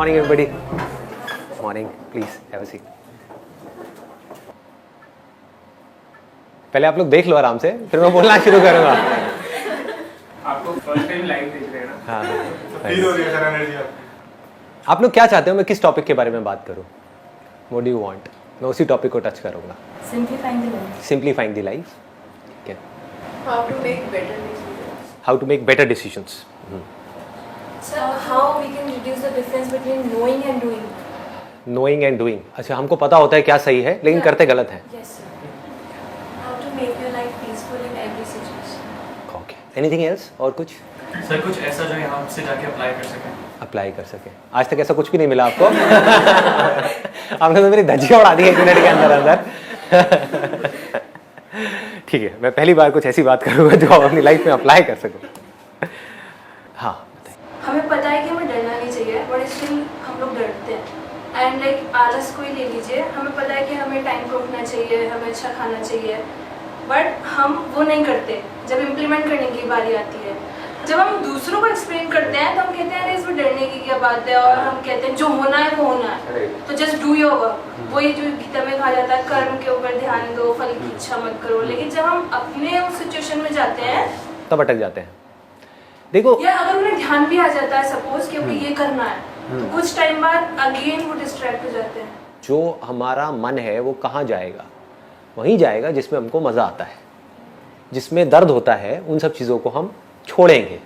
Morning, everybody. Morning. Please have a seat. पहले आप लोग देख लो आराम से, फिर मैं बोलना शुरू करूंगा। आपको फर्स्ट टाइम लाइव देख रहे हैं ना? हाँ। फील हो रही है सर एनर्जी आपकी। आप लोग क्या चाहते हो मैं किस टॉपिक के बारे में बात करूं? What do you want? मैं उसी टॉपिक को टच करूंगा। Simplifying the life. Simplifying the life. Okay. How to make better decisions. How to make better decisions. So how we can reduce the difference between knowing and doing. Knowing and doing. अच्छा हमको पता होता है क्या सही है लेकिन करते गलत है. Yes sir. How to make your life peaceful in every situation. Okay. Anything else? और कुछ? सर कुछ ऐसा जो यहाँ से जाके अप्लाई कर सकें। अप्लाई कर सके। आज तक ऐसा कुछ भी नहीं मिला आपको? आपने तो मेरी धज्जियाँ उड़ा दी 1 मिनट के अंदर अंदर। ठीक है, मैं पहली बार कुछ ऐसी बात करूँगा जो आप अपनी लाइफ में अप्लाई कर सको। हाँ बताइए। हमें पता है कि हमें डरना नहीं चाहिए, बट स्टिल हम लोग डरते हैं। एंड लाइक आलस को ही ले लीजिए, हमें पता है कि हमें टाइम को उठना चाहिए, हमें अच्छा खाना चाहिए, बट हम वो नहीं करते। जब इम्प्लीमेंट करने की बारी आती है, जब हम दूसरों को एक्सप्लेन करते हैं तो हम कहते हैं अरे इसमें डरने की क्या बात है, और हम कहते हैं जो होना है वो होना है, तो जस्ट डू योर वर्क। वही जो गीता में कहा जाता है कर्म के ऊपर ध्यान दो, फल की इच्छा मत करो। लेकिन जब हम अपने उस सिचुएशन में जाते हैं तब अटक जाते हैं। देखो या अगर उन्हें ध्यान भी आ जाता है सपोज कि अभी ये करना है, तो कुछ टाइम बाद अगेन वो डिस्ट्रैक्ट हो जाते हैं। जो हमारा मन है वो कहाँ जाएगा? वहीं जाएगा जिसमें हमको मज़ा आता है, जिसमें दर्द होता है। उन सब चीज़ों को हम छोड़ेंगे।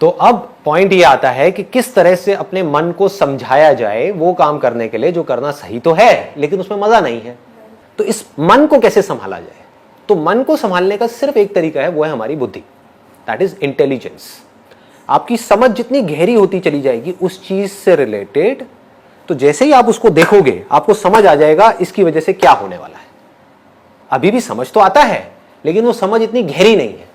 तो अब पॉइंट ये आता है कि किस तरह से अपने मन को समझाया जाए वो काम करने के लिए जो करना सही तो है लेकिन उसमें मजा नहीं है। तो इस मन को कैसे संभाला जाए? तो मन को संभालने का सिर्फ एक तरीका है, वो है हमारी बुद्धि, दैट इज इंटेलिजेंस। आपकी समझ जितनी गहरी होती चली जाएगी उस चीज से रिलेटेड, तो जैसे ही आप उसको देखोगे आपको समझ आ जाएगा इसकी वजह से क्या होने वाला है। अभी भी समझ तो आता है लेकिन वो समझ इतनी गहरी नहीं है।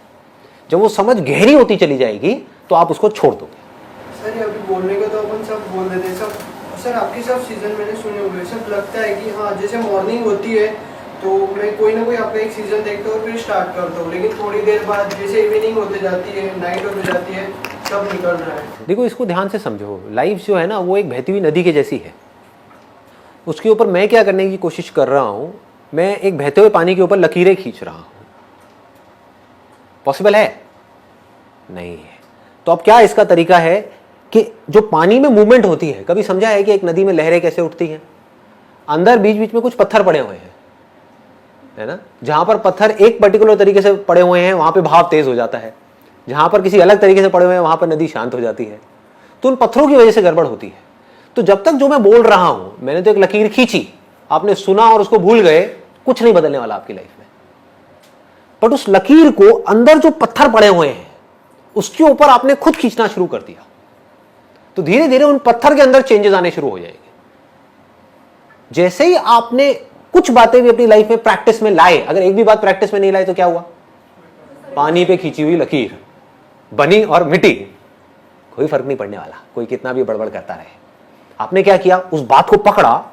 जब वो समझ गहरी होती चली जाएगी तो आप उसको छोड़ दोगे। सर अभी बोलने को तो अपन सब बोल देते हैं सब। सर आपके सब सीजन मैंने सुने हुए, सब लगता है कि हाँ जैसे मॉर्निंग होती है तो मैं कोई ना कोई आपका एक सीजन देखता हूँ और फिर स्टार्ट करता हूँ, लेकिन थोड़ी देर बाद जैसे इवनिंग होते जाती है, नाइट होते जाती है, सब निकल रहा है। देखो इसको ध्यान से समझो, लाइफ जो है ना वो एक बहती हुई नदी के जैसी है। उसके ऊपर मैं क्या करने की कोशिश कर रहा हूँ, मैं एक बहते हुए पानी के ऊपर लकीरें खींच रहा हूँ। पॉसिबल है? नहीं है। तो अब क्या इसका तरीका है कि जो पानी में मूवमेंट होती है, कभी समझा है कि एक नदी में लहरें कैसे उठती हैं? अंदर बीच बीच में कुछ पत्थर पड़े हुए हैं, है ना? जहां पर पत्थर एक पर्टिकुलर तरीके से पड़े हुए हैं वहां पे भाव तेज हो जाता है, जहां पर किसी अलग तरीके से पड़े हुए हैं वहां पर नदी शांत हो जाती है। तो उन पत्थरों की वजह से गड़बड़ होती है। तो जब तक जो मैं बोल रहा हूं, मैंने तो एक लकीर खींची, आपने सुना और उसको भूल गए, कुछ नहीं बदलने वाला आपकी लाइफ में। बट उस लकीर को अंदर जो पत्थर पड़े हुए हैं उसके ऊपर आपने खुद खींचना शुरू कर दिया, तो धीरे धीरे उन पत्थर के अंदर चेंजेस आने शुरू हो जाएंगे। जैसे ही आपने कुछ बातें भी अपनी लाइफ में प्रैक्टिस में लाए, अगर एक भी बात प्रैक्टिस में नहीं लाए तो क्या हुआ? पानी पे खींची हुई लकीर बनी और मिटी, कोई फर्क नहीं पड़ने वाला, कोई कितना भी बड़बड़ करता रहे। आपने क्या किया? उस बात को पकड़ा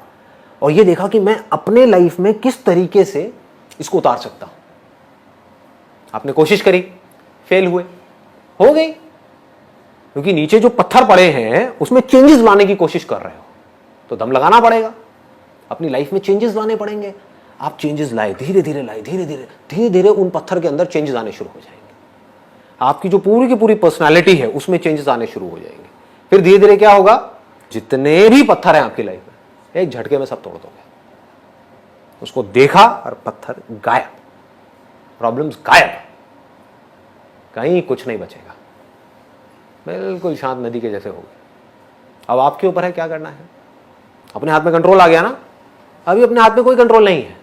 और ये देखा कि मैं अपने लाइफ में किस तरीके से इसको उतार सकता हूं। आपने कोशिश करी, फेल हुए, हो गई, क्योंकि नीचे जो पत्थर पड़े हैं उसमें चेंजेस लाने की कोशिश कर रहे हो, तो दम लगाना पड़ेगा, अपनी लाइफ में चेंजेस लाने पड़ेंगे। आप चेंजेस लाए, धीरे धीरे लाए, धीरे धीरे उन पत्थर के अंदर चेंजेस आने शुरू हो जाएंगे। आपकी जो पूरी की पूरी पर्सनालिटी है उसमें चेंजेस आने शुरू हो जाएंगे। फिर धीरे धीरे क्या होगा? जितने भी पत्थर हैं आपकी लाइफ में एक झटके में सब तोड़ दोगे। उसको देखा और पत्थर गायब, प्रॉब्लम्स गायब, कहीं कुछ नहीं बचेगा, बिल्कुल शांत नदी के जैसे हो गए। अब आपके ऊपर है क्या करना है। अपने हाथ में कंट्रोल आ गया ना? अभी अपने हाथ में कोई कंट्रोल नहीं है।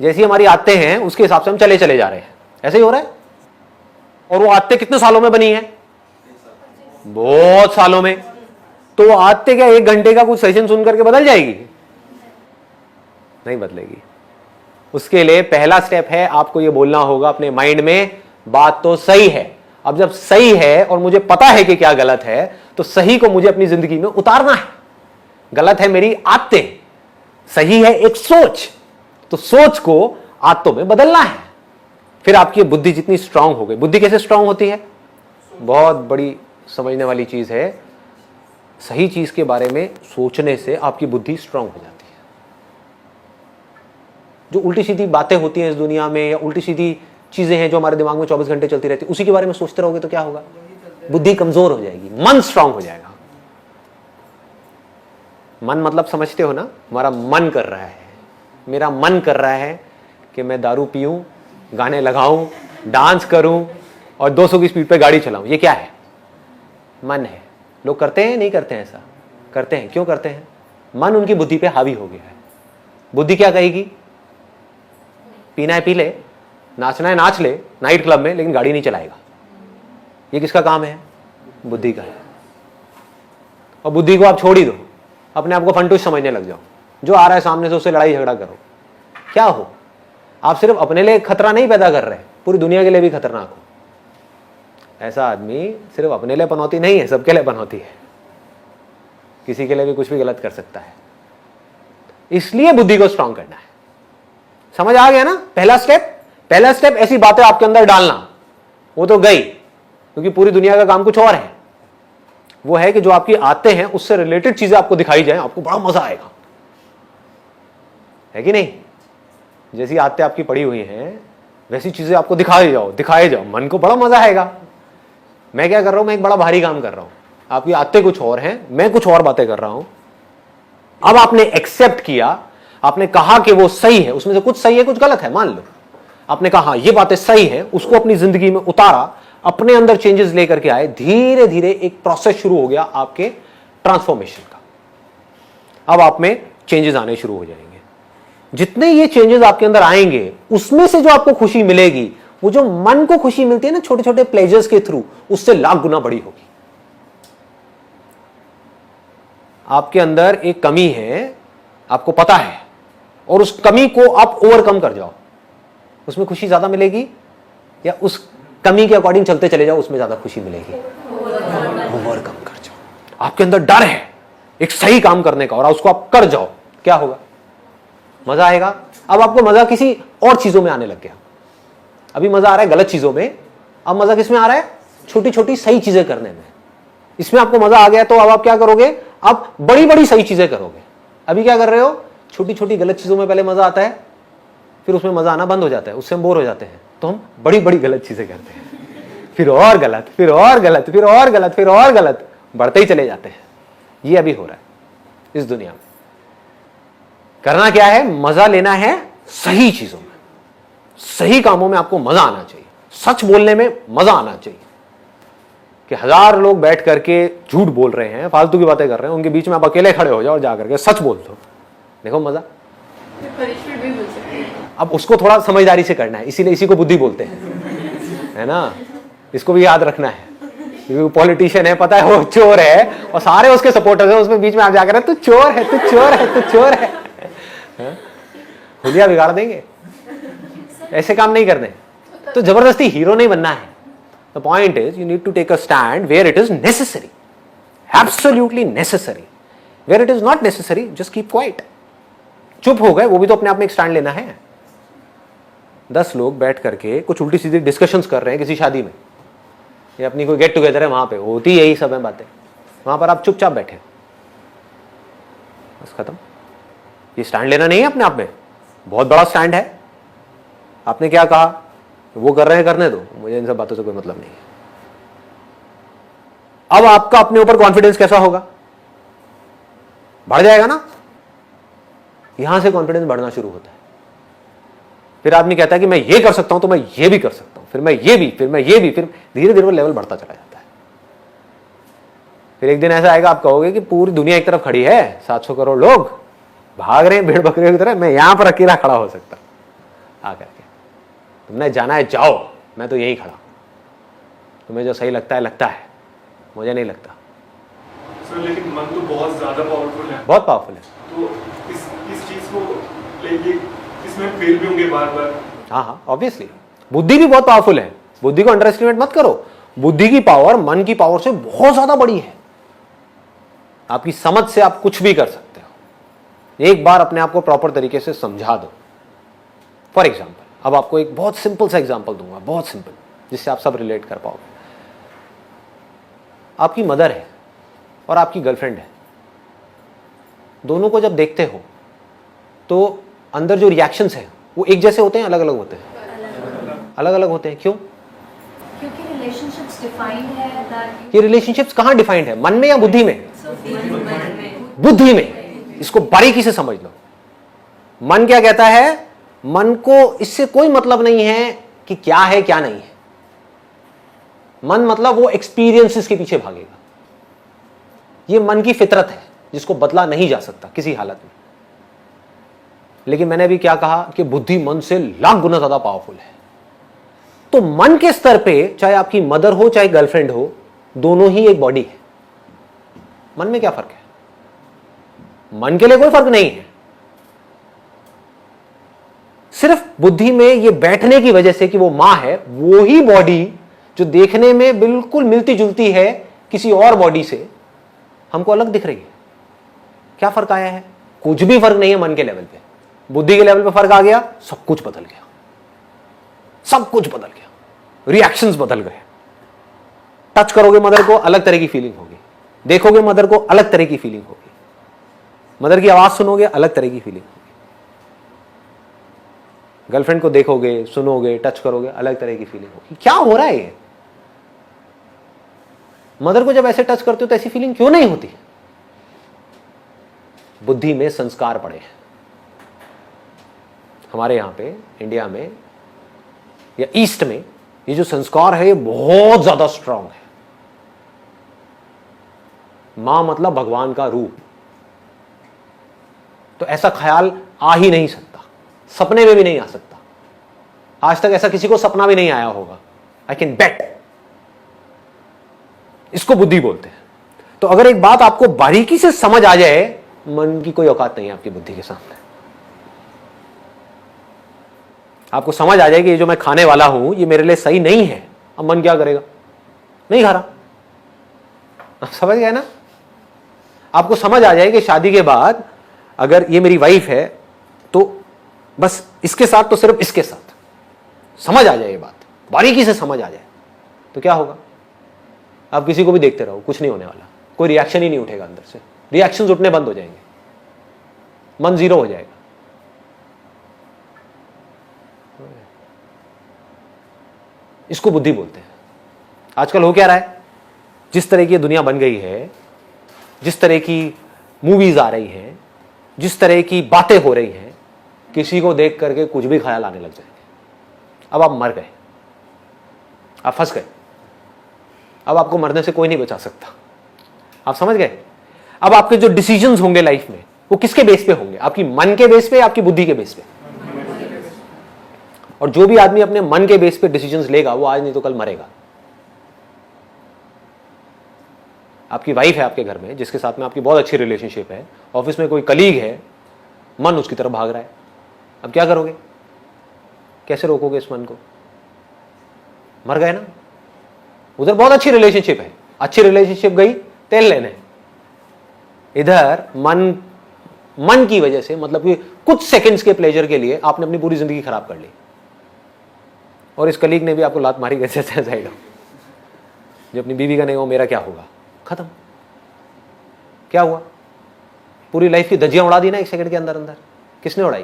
जैसी हमारी आदतें हैं उसके हिसाब से हम चले चले जा रहे हैं, ऐसे ही हो रहा है। और वो आदतें कितने सालों में बनी है? बहुत सालों में। तो वो आदतें क्या 1 घंटे का कुछ सेशन सुन करके बदल जाएगी? नहीं बदलेगी। उसके लिए पहला स्टेप है, आपको ये बोलना होगा अपने माइंड में, बात तो सही है। अब जब सही है और मुझे पता है कि क्या गलत है, तो सही को मुझे अपनी जिंदगी में उतारना है। गलत है मेरी आदतें, सही है एक सोच, तो सोच को आदतों में बदलना है। फिर आपकी बुद्धि जितनी स्ट्रांग हो गई। बुद्धि कैसे स्ट्रांग होती है? बहुत बड़ी समझने वाली चीज है। सही चीज के बारे में सोचने से आपकी बुद्धि स्ट्रांग हो जाती है। जो उल्टी सीधी बातें होती हैं इस दुनिया में या उल्टी सीधी चीजें हैं जो हमारे दिमाग में 24 घंटे चलती रहती है, उसी के बारे में सोचते रहोगे तो क्या होगा? बुद्धि कमजोर हो जाएगी, मन स्ट्रांग हो जाएगा। मन मतलब समझते हो ना, हमारा मन कर रहा है, मेरा मन कर रहा है कि मैं दारू पीऊं, गाने लगाऊं, डांस करूं और 200 की स्पीड पे गाड़ी चलाऊं। ये क्या है? मन है। लोग करते हैं नहीं करते हैं? ऐसा करते हैं। क्यों करते हैं? मन उनकी बुद्धि पे हावी हो गया है। बुद्धि क्या कहेगी? पीना है पी ले, नाचना है नाच ले नाइट क्लब में, लेकिन गाड़ी नहीं चलाएगा। ये किसका काम है? बुद्धि का है। और बुद्धि को आप छोड़ ही दो, अपने आप को फंटूस समझने लग जाओ। जो आ रहा है सामने से उससे लड़ाई झगड़ा करो। क्या हो? आप सिर्फ अपने लिए खतरा नहीं पैदा कर रहे, पूरी दुनिया के लिए भी खतरनाक हो। ऐसा आदमी सिर्फ अपने लिए पनौती नहीं है, सबके लिए पनौती है। किसी के लिए भी कुछ भी गलत कर सकता है। इसलिए बुद्धि को स्ट्रांग करना है। समझ आ गया ना? पहला स्टेप ऐसी बातें आपके अंदर डालना। वो तो गई, क्योंकि पूरी दुनिया का काम कुछ और है। वो है कि जो आपकी आते हैं उससे रिलेटेड चीजें आपको दिखाई जाए, आपको बड़ा मजा आएगा, है कि नहीं? जैसी आते आपकी पड़ी हुई हैं वैसी चीजें आपको दिखाए जाओ, मन को बड़ा मजा आएगा। मैं क्या कर रहा हूं? मैं एक बड़ा भारी काम कर रहा हूं, आपकी आते कुछ और हैं, मैं कुछ और बातें कर रहा हूं। अब आपने एक्सेप्ट किया, आपने कहा कि वो सही है, उसमें से कुछ सही है कुछ गलत है, मान लो आपने कहा ये बातें सही है, उसको अपनी जिंदगी में उतारा, अपने अंदर चेंजेस लेकर के आए, धीरे धीरे एक प्रोसेस शुरू हो गया आपके ट्रांसफॉर्मेशन का। अब आप में चेंजेस आने शुरू हो जाएंगे। जितने ये चेंजेस आपके अंदर आएंगे उसमें से जो आपको खुशी मिलेगी, वो जो मन को खुशी मिलती है ना छोटे छोटे प्लेजर्स के थ्रू, उससे लाख गुना बड़ी होगी। आपके अंदर एक कमी है, आपको पता है, और उस कमी को आप ओवरकम कर जाओ, उसमें खुशी ज्यादा मिलेगी, या उस कमी के अकॉर्डिंग चलते चले जाओ उसमें ज्यादा खुशी मिलेगी? ओवरकम कर जाओ। आपके अंदर डर है एक सही काम करने का और उसको आप कर जाओ, क्या होगा? मजा आएगा। अब आपको मजा किसी और चीजों में आने लग गया। अभी मजा आ रहा है गलत चीजों में, अब मजा किस में आ रहा है? छोटी छोटी सही चीजें करने में। इसमें आपको मजा आ गया तो अब आप क्या करोगे? आप बड़ी बड़ी सही चीजें करोगे। अभी क्या कर रहे हो? छोटी छोटी गलत चीजों में पहले मजा आता है, फिर उसमें मजा आना बंद हो जाता है, उससे हम बोर हो जाते हैं, तो हम बड़ी बड़ी गलत चीजें करते हैं, फिर और गलत, फिर और गलत, फिर और गलत, फिर और गलत, बढ़ते ही चले जाते हैं। ये अभी हो रहा है इस दुनिया में। करना क्या है? मजा लेना है सही चीजों में, सही कामों में आपको मजा आना चाहिए। सच बोलने में मजा आना चाहिए। कि 1000 लोग बैठ करके झूठ बोल रहे हैं, फालतू की बातें कर रहे हैं, उनके बीच में आप अकेले खड़े हो जाओ और जाकर के सच बोल दो, देखो मजा। अब उसको थोड़ा समझदारी से करना है, इसीलिए इसी को बुद्धि बोलते हैं, है ना? इसको भी याद रखना है। क्योंकि पॉलिटिशियन है, पता है वो चोर है और सारे उसके सपोर्टर्स हैं, उसमें बीच में आप जाकर तू चोर है, तू चोर है, तू चोर है, हुलिया बिगाड़ देंगे। ऐसे काम नहीं करने, तो जबरदस्ती हीरो नहीं बनना है। The point is you need to take a stand where it is necessary, absolutely necessary. Where it is not necessary just keep quiet. चुप हो गए, वो भी तो अपने आप में एक स्टैंड लेना है। 10 लोग बैठ करके कुछ उल्टी सीधी डिस्कशंस कर रहे हैं किसी शादी में, या अपनी कोई गेट टुगेदर है, वहां पे होती यही सब है बातें, वहां पर आप चुपचाप बैठे, बस खत्म। ये स्टैंड लेना नहीं है अपने आप में, बहुत बड़ा स्टैंड है। आपने क्या कहा? वो कर रहे हैं करने दो, मुझे इन सब बातों से कोई मतलब नहीं है। अब आपका अपने ऊपर कॉन्फिडेंस कैसा होगा? बढ़ जाएगा ना? यहां से कॉन्फिडेंस बढ़ना शुरू होता है। फिर आदमी कहता है कि मैं ये कर सकता हूं तो मैं ये भी कर सकता हूं, फिर मैं ये भी, फिर मैं ये भी, फिर धीरे धीरे वो लेवल बढ़ता चला जाता है। फिर एक दिन ऐसा आएगा आप कहोगे कि पूरी दुनिया एक तरफ खड़ी है, 700 करोड़ लोग भाग रहे हैं भेड़ बकरियों की तरह, मैं यहां पर अकेला खड़ा हो सकता आकर के। तुमने जाना है जाओ, मैं तो यही खड़ा। तुम्हें जो सही लगता है, मुझे नहीं लगता। सर लेकिन मन तो बहुत ज्यादा पावरफुल है, बहुत पावरफुल है। तो इस चीज को लेके इसमें फेल भी होंगे बार बार। हाँ, ऑब्वियसली। बुद्धि भी बहुत पावरफुल है, बुद्धि को अंडर एस्टिमेट मत करो। बुद्धि की पावर मन की पावर से बहुत ज्यादा बड़ी है। आपकी समझ से आप कुछ भी कर सकते हो। एक बार अपने आप को प्रॉपर तरीके से समझा दो। फॉर एग्जाम्पल, अब आपको एक बहुत सिंपल सा एग्जाम्पल दूंगा, बहुत सिंपल, जिससे आप सब रिलेट कर पाओगे। आपकी मदर है और आपकी गर्लफ्रेंड है, दोनों को जब देखते हो तो अंदर जो रिएक्शंस हैं वो एक जैसे होते हैं, अलग अलग होते हैं? अलग अलग होते हैं। क्यों? क्योंकि रिलेशनशिप्स डिफाइंड है दैट ये रिलेशनशिप्स कहाँ डिफाइंड है, मन में या बुद्धि में? बुद्धि में। इसको बारीकी से समझ लो। मन क्या कहता है? मन को इससे कोई मतलब नहीं है कि क्या है क्या नहीं है। मन मतलब वो एक्सपीरियंसेस के पीछे भागेगा। ये मन की फितरत है जिसको बदला नहीं जा सकता किसी हालत में। लेकिन मैंने अभी क्या कहा कि बुद्धि मन से लाख गुना ज्यादा पावरफुल है। तो मन के स्तर पे चाहे आपकी मदर हो चाहे गर्लफ्रेंड हो, दोनों ही एक बॉडी है। मन में क्या फर्क है? मन के लिए कोई फर्क नहीं है। सिर्फ बुद्धि में ये बैठने की वजह से कि वो मां है, वो ही बॉडी जो देखने में बिल्कुल मिलती जुलती है किसी और बॉडी से, हमको अलग दिख रही है। क्या फर्क आया है? कुछ भी फर्क नहीं है। मन के लेवल पे, बुद्धि के लेवल पे फर्क आ गया, सब कुछ बदल गया। सब कुछ बदल गया, रिएक्शंस बदल गए। टच करोगे मदर को, अलग तरह की फीलिंग होगी। देखोगे मदर को, अलग तरह की फीलिंग होगी। मदर की आवाज सुनोगे, अलग तरह की फीलिंग होगी। गर्लफ्रेंड को देखोगे, सुनोगे, टच करोगे, अलग तरह की फीलिंग होगी। क्या हो रहा है ये? मदर को जब ऐसे टच करते हो तो ऐसी फीलिंग क्यों नहीं होती? बुद्धि में संस्कार पड़े हैं। हमारे यहां पे इंडिया में या ईस्ट में ये जो संस्कार है ये बहुत ज्यादा स्ट्रांग है। मां मतलब भगवान का रूप। तो ऐसा ख्याल आ ही नहीं सकता, सपने में भी नहीं आ सकता। आज तक ऐसा किसी को सपना भी नहीं आया होगा। I can bet. इसको बुद्धि बोलते हैं। तो अगर एक बात आपको बारीकी से समझ आ जाए, मन की कोई औकात नहीं है आपकी बुद्धि के सामने। आपको समझ आ जाए कि ये जो मैं खाने वाला हूं ये मेरे लिए सही नहीं है, अब मन क्या करेगा? नहीं खा रहा। आप समझ गए ना? आपको समझ आ जाए कि शादी के बाद अगर ये मेरी वाइफ है तो बस इसके साथ तो सिर्फ इसके साथ, समझ आ जाए ये बात, बारीकी से समझ आ जाए, तो क्या होगा? आप किसी को भी देखते रहो, कुछ नहीं होने वाला। कोई रिएक्शन ही नहीं उठेगा अंदर से। रिएक्शंस उठने बंद हो जाएंगे, मन जीरो हो जाएगा। इसको बुद्धि बोलते हैं। आजकल हो क्या रहा है? जिस तरह की दुनिया बन गई है, जिस तरह की मूवीज आ रही हैं, जिस तरह की बातें हो रही हैं, किसी को देख करके कुछ भी ख्याल आने लग जाएंगे। अब आप मर गए, आप फंस गए। अब आपको मरने से कोई नहीं बचा सकता। आप समझ गए? अब आपके जो डिसीजंस होंगे लाइफ में वो किसके बेस पे होंगे? आपकी मन के बेस पे, आपकी बुद्धि के बेस पे? और जो भी आदमी अपने मन के बेस पे डिसीजंस लेगा वो आज नहीं तो कल मरेगा। आपकी वाइफ है आपके घर में जिसके साथ में आपकी बहुत अच्छी रिलेशनशिप है, ऑफिस में कोई कलीग है, मन उसकी तरफ भाग रहा है। अब क्या करोगे? कैसे रोकोगे इस मन को? मर गए ना। उधर बहुत अच्छी रिलेशनशिप है, अच्छी रिलेशनशिप गई तेल लेने। इधर मन की वजह से, मतलब कि कुछ सेकंड्स के प्लेजर के लिए आपने अपनी पूरी जिंदगी खराब कर ली। और इस कलीग ने भी आपको लात मारी कैसे जाएगा। जो अपनी बीवी का नहीं हो, मेरा क्या होगा? खत्म। क्या हुआ? पूरी लाइफ की धज्जियां उड़ा दी ना एक सेकंड के अंदर अंदर। किसने उड़ाई?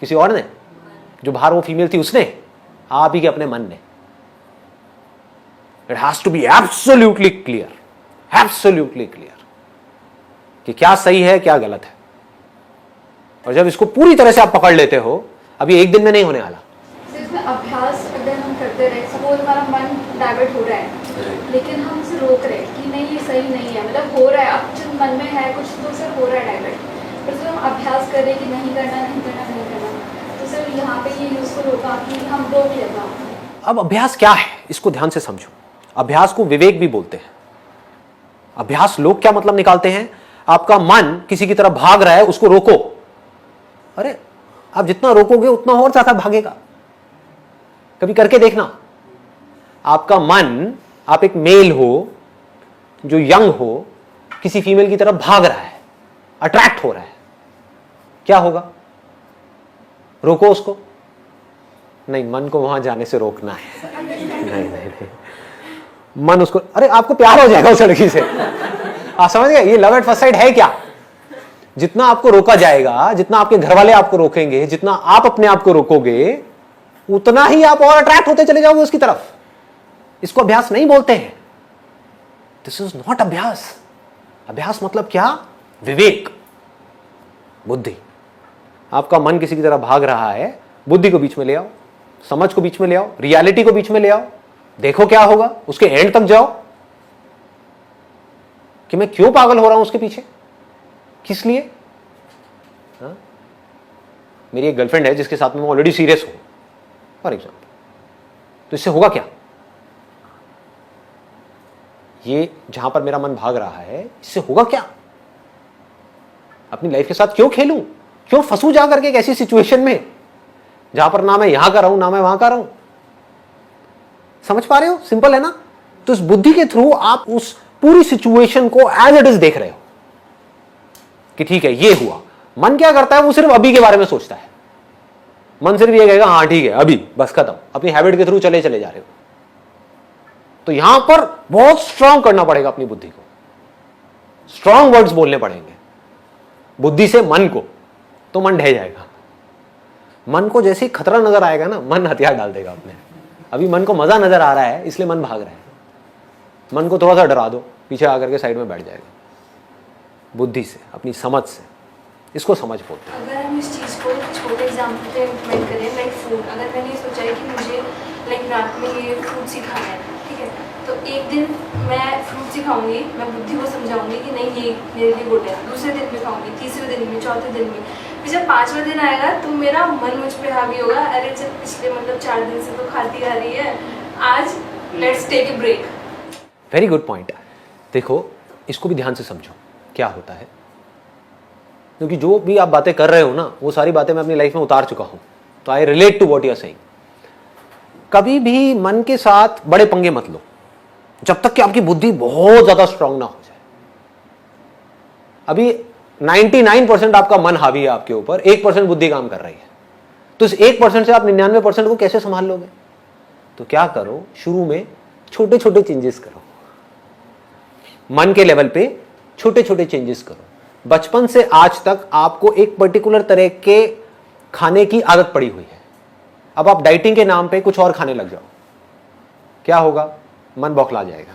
किसी और ने? जो बाहर वो फीमेल थी उसने? आप ही के अपने मन ने। It has to be absolutely clear, absolutely clear कि क्या सही है क्या गलत है। और जब इसको पूरी तरह से आप पकड़ लेते हो, अभी एक दिन में नहीं होने वाला। इसमें अभ्यास अगर हम करते रहे, सपोज हमारा मन डाइवर्ट हो रहा है लेकिन हम उसे रोक रहे कि नहीं ये सही नहीं है, मतलब हो रहा है, अब जो मन में है कुछ तो उसे हो रहा है डाइवर्ट, पर जब हम अभ्यास कर रहे कि नहीं करना नहीं करना नहीं करना, तो सिर्फ यहाँ पे ये यूजफुल होगा कि हम रोक लेगा। अब अभ्यास क्या है इसको ध्यान से समझो। अभ्यास को विवेक भी बोलते हैं। अभ्यास लोग क्या मतलब निकालते हैं? आपका मन किसी की तरफ भाग रहा है, उसको रोको। अरे आप जितना रोकोगे उतना और ज्यादा भागेगा। कभी करके देखना। आपका मन, आप एक मेल हो जो यंग हो, किसी फीमेल की तरफ भाग रहा है, अट्रैक्ट हो रहा है, क्या होगा? रोको उसको? नहीं, मन को वहां जाने से रोकना है। नहीं, मन उसको, अरे आपको प्यार हो जाएगा उस लड़की से, आप समझ गए? ये लव एट फर्स्ट साइट है क्या? जितना आपको रोका जाएगा, जितना आपके घर वाले आपको रोकेंगे, जितना आप अपने आप को रोकोगे, उतना ही आप और अट्रैक्ट होते चले जाओगे उसकी तरफ। इसको अभ्यास नहीं बोलते हैं। दिस इज नॉट अभ्यास। अभ्यास मतलब क्या? विवेक, बुद्धि। आपका मन किसी की तरह भाग रहा है, बुद्धि को बीच में ले आओ, समझ को बीच में ले आओ, रियलिटी को बीच में ले आओ, देखो क्या होगा, उसके एंड तक जाओ कि मैं क्यों पागल हो रहा हूं उसके पीछे, किस लिए। हाँ? मेरी एक गर्लफ्रेंड है जिसके साथ में मैं ऑलरेडी सीरियस हूं फॉर एग्जाम्पल, तो इससे होगा क्या? ये जहां पर मेरा मन भाग रहा है, इससे होगा क्या? अपनी लाइफ के साथ क्यों खेलूं, क्यों फंसू जा करके एक ऐसी सिचुएशन में जहां पर ना मैं यहां का रहूं ना मैं वहां का रहूं। समझ पा रहे हो? सिंपल है ना? तो इस बुद्धि के थ्रू आप उस पूरी सिचुएशन को एज इट इज देख रहे हो कि ठीक है ये हुआ। मन क्या करता है? वो सिर्फ अभी के बारे में सोचता है। मन सिर्फ ये कहेगा हाँ ठीक है अभी, बस खत्म। अपनी हैबिट के थ्रू चले चले जा रहे हो। तो यहां पर बहुत स्ट्रांग करना पड़ेगा अपनी बुद्धि को, स्ट्रांग वर्ड्स बोलने पड़ेंगे बुद्धि से मन को, तो मन ढह जाएगा। मन को जैसे ही खतरा नजर आएगा ना, मन हथियार डाल देगा अपने। अभी मन को मजा नजर आ रहा है इसलिए मन भाग रहा है। मन को थोड़ा सा डरा दो, पीछे आकर के साइड में बैठ जाएगा। बुद्धि से, अपनी समझ से, इसको समझ बोलते हैं। अगर हम इस चीज़ को छोटे एग्जाम्पल पे इम्प्लीमेंट करें, लाइक फूड, अगर मैंने सोचा है कि मुझे लाइक रात में ये फ्रूट्स ही खाना है, ठीक है, तो एक दिन मैं फ्रूट्स ही खाऊंगी, मैं बुद्धि को समझाऊंगी कि नहीं ये मेरे लिए गुड है। दूसरे दिन भी खाऊंगी, तीसरे दिन भी, चौथे दिन भी। फिर जब 5वां दिन आएगा तो मेरा मन मुझ पे हावी होगा, अरे जब पिछले मतलब 4 दिन से तो खाती आ रही है, आज let's take a break. Very good point. देखो इसको भी ध्यान से समझो क्या होता है, क्योंकि जो भी आप बातें कर रहे हो ना, वो सारी बातें मैं अपनी लाइफ में उतार चुका हूं, तो I relate to what you are saying. कभी भी मन के साथ बड़े पंगे मत लो जब तक कि आपकी बुद्धि बहुत ज्यादा स्ट्रांग ना हो जाए। अभी 99% आपका मन हावी है आपके ऊपर, 1% बुद्धि काम कर रही है। तो इस 1% से आप 99% को कैसे संभाल लोगे? तो क्या करो, शुरू में छोटे छोटे चेंजेस करो, मन के लेवल पे छोटे छोटे चेंजेस करो। बचपन से आज तक आपको एक पर्टिकुलर तरह के खाने की आदत पड़ी हुई है, अब आप डाइटिंग के नाम पे कुछ और खाने लग जाओ, क्या होगा? मन बौखला जाएगा,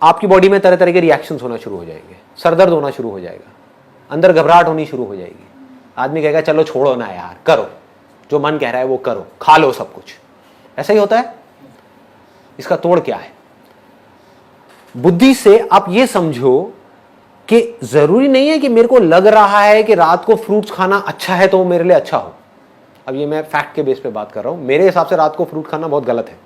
आपकी बॉडी में तरह तरह के रिएक्शंस होना शुरू हो जाएंगे, सरदर्द होना शुरू हो जाएगा, अंदर घबराहट होनी शुरू हो जाएगी। आदमी कहेगा चलो छोड़ो ना यार, करो जो मन कह रहा है वो करो, खा लो सब कुछ। ऐसा ही होता है। इसका तोड़ क्या है? बुद्धि से आप ये समझो कि जरूरी नहीं है कि मेरे को लग रहा है कि रात को फ्रूट्स खाना अच्छा है तो वो मेरे लिए अच्छा हो। अब ये मैं फैक्ट के बेस पे बात कर रहा हूं। मेरे हिसाब से रात को फ्रूट खाना बहुत गलत है।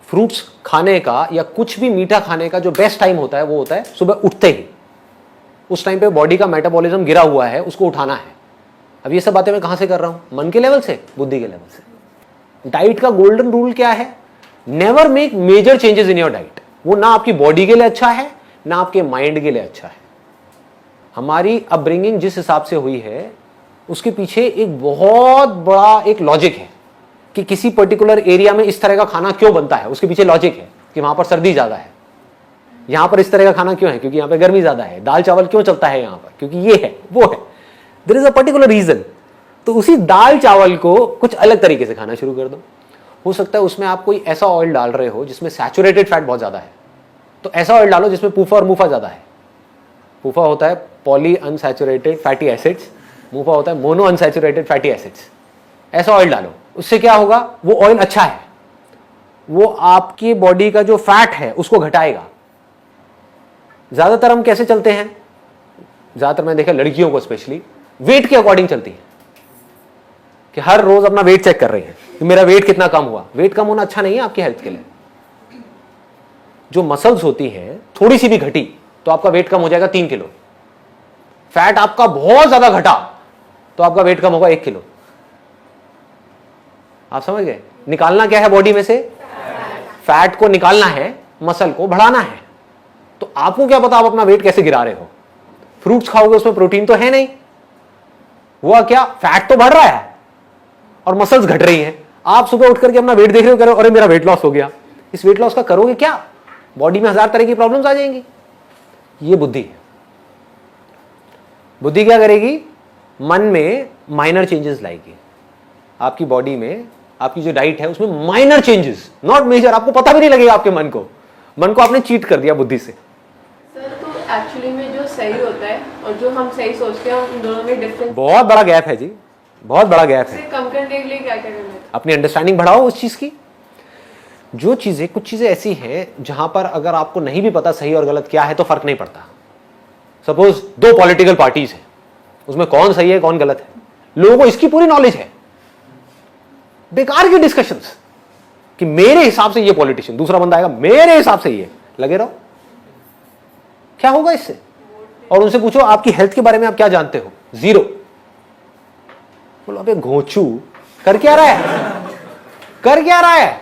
फ्रूट्स खाने का या कुछ भी मीठा खाने का जो बेस्ट टाइम होता है वो होता है सुबह उठते ही। उस टाइम पे बॉडी का मेटाबॉलिज्म गिरा हुआ है, उसको उठाना है। अब ये सब बातें मैं कहां से कर रहा हूं? मन के लेवल से, बुद्धि के लेवल से। डाइट का गोल्डन रूल क्या है? Never make major changes in your diet. वो ना आपकी बॉडी के लिए अच्छा है ना आपके माइंड के लिए अच्छा है। हमारी अपब्रिंगिंग जिस हिसाब से हुई है उसके पीछे एक बहुत बड़ा एक लॉजिक है कि किसी पर्टिकुलर एरिया में इस तरह का खाना क्यों बनता है। उसके पीछे लॉजिक है कि वहां पर सर्दी ज्यादा है, यहां पर इस तरह का खाना क्यों है क्योंकि यहां पर गर्मी ज्यादा है। दाल चावल क्यों चलता है यहां पर क्योंकि ये है वो है। There is a particular reason. तो उसी दाल चावल को कुछ अलग तरीके से खाना शुरू कर दो। हो सकता है उसमें आप कोई ऐसा ऑयल डाल रहे हो जिसमें सैचुरेटेड फैट बहुत ज्यादा है, तो ऐसा ऑयल डालो जिसमें पूफा और मुफा ज्यादा है। पूफा होता है पॉली अनसैचुरेटेड फैटी एसिड्स, मुफा होता है मोनो अनसैचुरेटेड फैटी एसिड्स। ऐसा ऑयल डालो, उससे क्या होगा? वो ऑयल अच्छा है, वो आपकी बॉडी का जो फैट है उसको घटाएगा। ज्यादातर हम कैसे चलते हैं? ज्यादातर मैंने देखा लड़कियों को स्पेशली वेट के अकॉर्डिंग चलती है कि हर रोज अपना वेट चेक कर रही है कि मेरा वेट कितना कम हुआ। वेट कम होना अच्छा नहीं है आपकी हेल्थ के लिए। जो मसल्स होती हैं थोड़ी सी भी घटी तो आपका वेट कम हो जाएगा 3 किलो। फैट आपका बहुत ज्यादा घटा तो आपका वेट कम होगा 1 किलो। आप समझ गए? निकालना क्या है बॉडी में से? फैट को निकालना है, मसल को बढ़ाना है। तो आपको क्या पता आप अपना वेट कैसे गिरा रहे हो? फ्रूट्स खाओगे उसमें प्रोटीन तो है नहीं, हुआ क्या? फैट तो बढ़ रहा है और मसल्स घट रही हैं। आप सुबह उठ करके अपना वेट देख रहे हो, कह रहे हो अरे मेरा वेट लॉस हो गया। इस वेट लॉस का करोगे क्या? बॉडी में 1000 तरह की प्रॉब्लम्स आ जाएंगी। ये बुद्धि है। बुद्धि क्या करेगी? मन में माइनर चेंजेस लाएगी। आपकी बॉडी में आपकी जो डाइट है उसमें माइनर चेंजेस, नॉट मेजर, आपको पता भी नहीं लगेगा आपके मन को आपने चीट कर दिया बुद्धि से। सर तो एक्चुअली में जो सही होता है और जो हम सही सोचते हैं उन दोनों में डिफरेंस बहुत बड़ा गैप है जी, बहुत बड़ा गैप है। कम करने के लिए क्या क्या करना है? अपनी अंडरस्टैंडिंग बढ़ाओ उस चीज की। जो चीजें, कुछ चीजें ऐसी हैं जहां पर अगर आपको नहीं भी पता सही और गलत क्या है तो फर्क नहीं पड़ता। सपोज 2 पॉलिटिकल पार्टीज हैं, उसमें कौन सही है कौन गलत है, लोगों को इसकी पूरी नॉलेज है। बेकार की डिस्कशंस कि मेरे हिसाब से ये पॉलिटिशियन, दूसरा बंदा आएगा मेरे हिसाब से ये, लगे रहो। क्या होगा इससे? और उनसे पूछो आपकी हेल्थ के बारे में आप क्या जानते हो? 0। बोलो अबे घोंचू, कर क्या रहा है, कर क्या रहा है?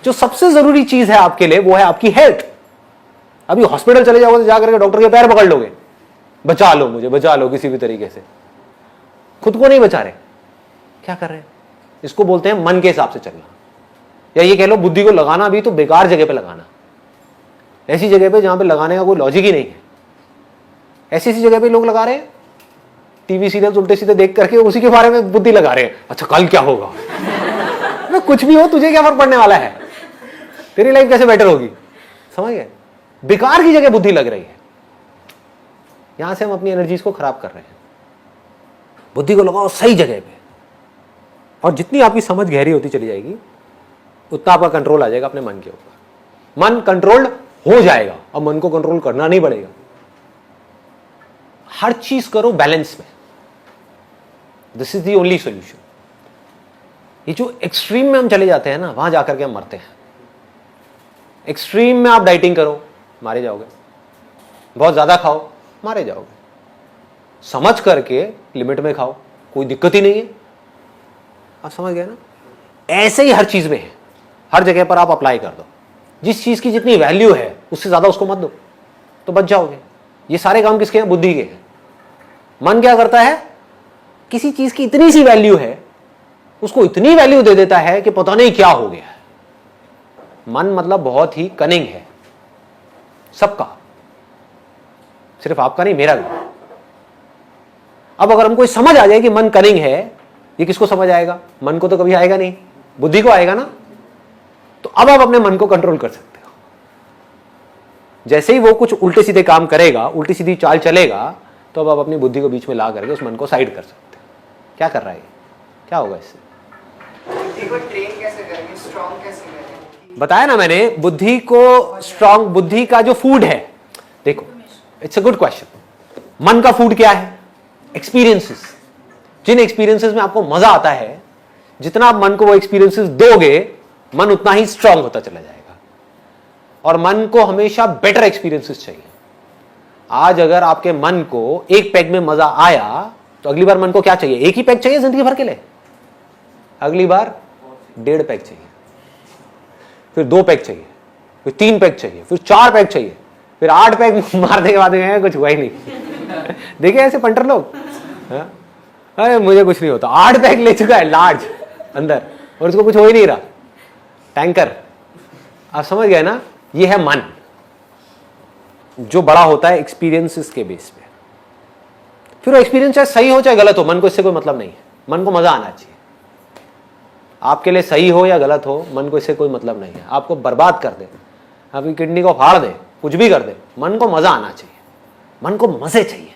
जो सबसे जरूरी चीज है आपके लिए वो है आपकी हेल्थ। अभी हॉस्पिटल चले जाओगे तो जाकर के डॉक्टर के पैर पकड़ लोगे, बचा लो मुझे, बचा लो किसी भी तरीके से। खुद को नहीं बचा रहे, क्या कर रहे हैं? इसको बोलते हैं मन के हिसाब से चलना, या ये कह लो बुद्धि को लगाना भी तो बेकार जगह पे लगाना, ऐसी जगह पे जहां पे लगाने का कोई लॉजिक ही नहीं है। ऐसी ऐसी जगह पे लोग लगा रहे हैं, टीवी सीरियल उल्टे सीधे देख करके उसी के बारे में बुद्धि लगा रहे हैं। अच्छा कल क्या होगा? कुछ भी हो, तुझे क्या फर्क पड़ने वाला है? तेरी लाइफ कैसे बेटर होगी? समझ गए? बेकार की जगह बुद्धि लग रही है, यहां से हम अपनी एनर्जीज को खराब कर रहे हैं। बुद्धि को लगाओ सही जगह पे, और जितनी आपकी समझ गहरी होती चली जाएगी उतना आपका कंट्रोल आ जाएगा अपने मन के ऊपर। मन कंट्रोल्ड हो जाएगा, अब मन को कंट्रोल करना नहीं पड़ेगा। हर चीज करो बैलेंस में, this is the only solution. ये जो एक्सट्रीम में हम चले जाते हैं ना, वहां जाकर के हम मरते हैं। एक्सट्रीम में आप डाइटिंग करो, मारे जाओगे। बहुत ज्यादा खाओ, मारे जाओगे। समझ करके लिमिट में खाओ, कोई दिक्कत ही नहीं है। आप समझ गए ना? ऐसे ही हर चीज में है, हर जगह पर आप अप्लाई कर दो। जिस चीज की जितनी वैल्यू है उससे ज्यादा उसको मत दो, तो बच जाओगे। ये सारे काम किसके हैं? बुद्धि के हैं। मन क्या करता है? किसी चीज की इतनी सी वैल्यू है, उसको इतनी वैल्यू दे देता है कि पता नहीं क्या हो गया है। मन मतलब बहुत ही कनिंग है, सबका, सिर्फ आपका नहीं, मेरा भी। अब अगर हमको समझ आ जाए कि मन कनिंग है, ये किसको समझ आएगा? मन को तो कभी आएगा नहीं, बुद्धि को आएगा ना। तो अब आप अपने मन को कंट्रोल कर सकते हो। जैसे ही वो कुछ उल्टे सीधे काम करेगा, उल्टी सीधी चाल चलेगा, तो अब आप अपनी बुद्धि को बीच में ला करके उस मन को साइड कर सकते हो। क्या कर रहा है? क्या होगा इससे? बुद्धि को ट्रेन कैसे करेंगे, स्ट्रॉन्ग कैसे करेंगे? बताया ना मैंने, बुद्धि को स्ट्रॉन्ग, बुद्धि का जो फूड है, देखो इट्स अ गुड क्वेश्चन। मन का फूड क्या है? एक्सपीरियंसेस। जिन एक्सपीरियंसेस में आपको मजा आता है, जितना आप मन को वो एक्सपीरियंसेस दोगे, मन उतना ही स्ट्रांग होता चला जाएगा। और मन को हमेशा बेटर एक्सपीरियंसेस चाहिए। आज अगर आपके मन को एक पैग में मजा आया, तो अगली बार मन को क्या चाहिए? एक ही पैग चाहिए जिंदगी भर के लिए? अगली बार 1.5 पैग चाहिए, फिर 2 पैग चाहिए, फिर 3 पैग चाहिए, फिर 4 पैग चाहिए, फिर 8 पैग मारने के बाद कुछ हुआ ही नहीं। देखिए ऐसे पंटर लोग, अरे मुझे कुछ नहीं होता, 8 पैग ले चुका है लार्ज अंदर, और उसको कुछ हो ही नहीं रहा, टैंकर। आप समझ गए ना? ये है मन, जो बड़ा होता है एक्सपीरियंसेस के बेस पे। फिर वो एक्सपीरियंस चाहे सही हो चाहे गलत हो, मन को इससे कोई मतलब नहीं है। मन को मजा आना चाहिए। आपके लिए सही हो या गलत हो, मन को इससे कोई मतलब नहीं है। आपको बर्बाद कर दे, आपकी किडनी को फाड़ दे, कुछ भी कर दे, मन को मजा आना चाहिए। मन को मजे चाहिए।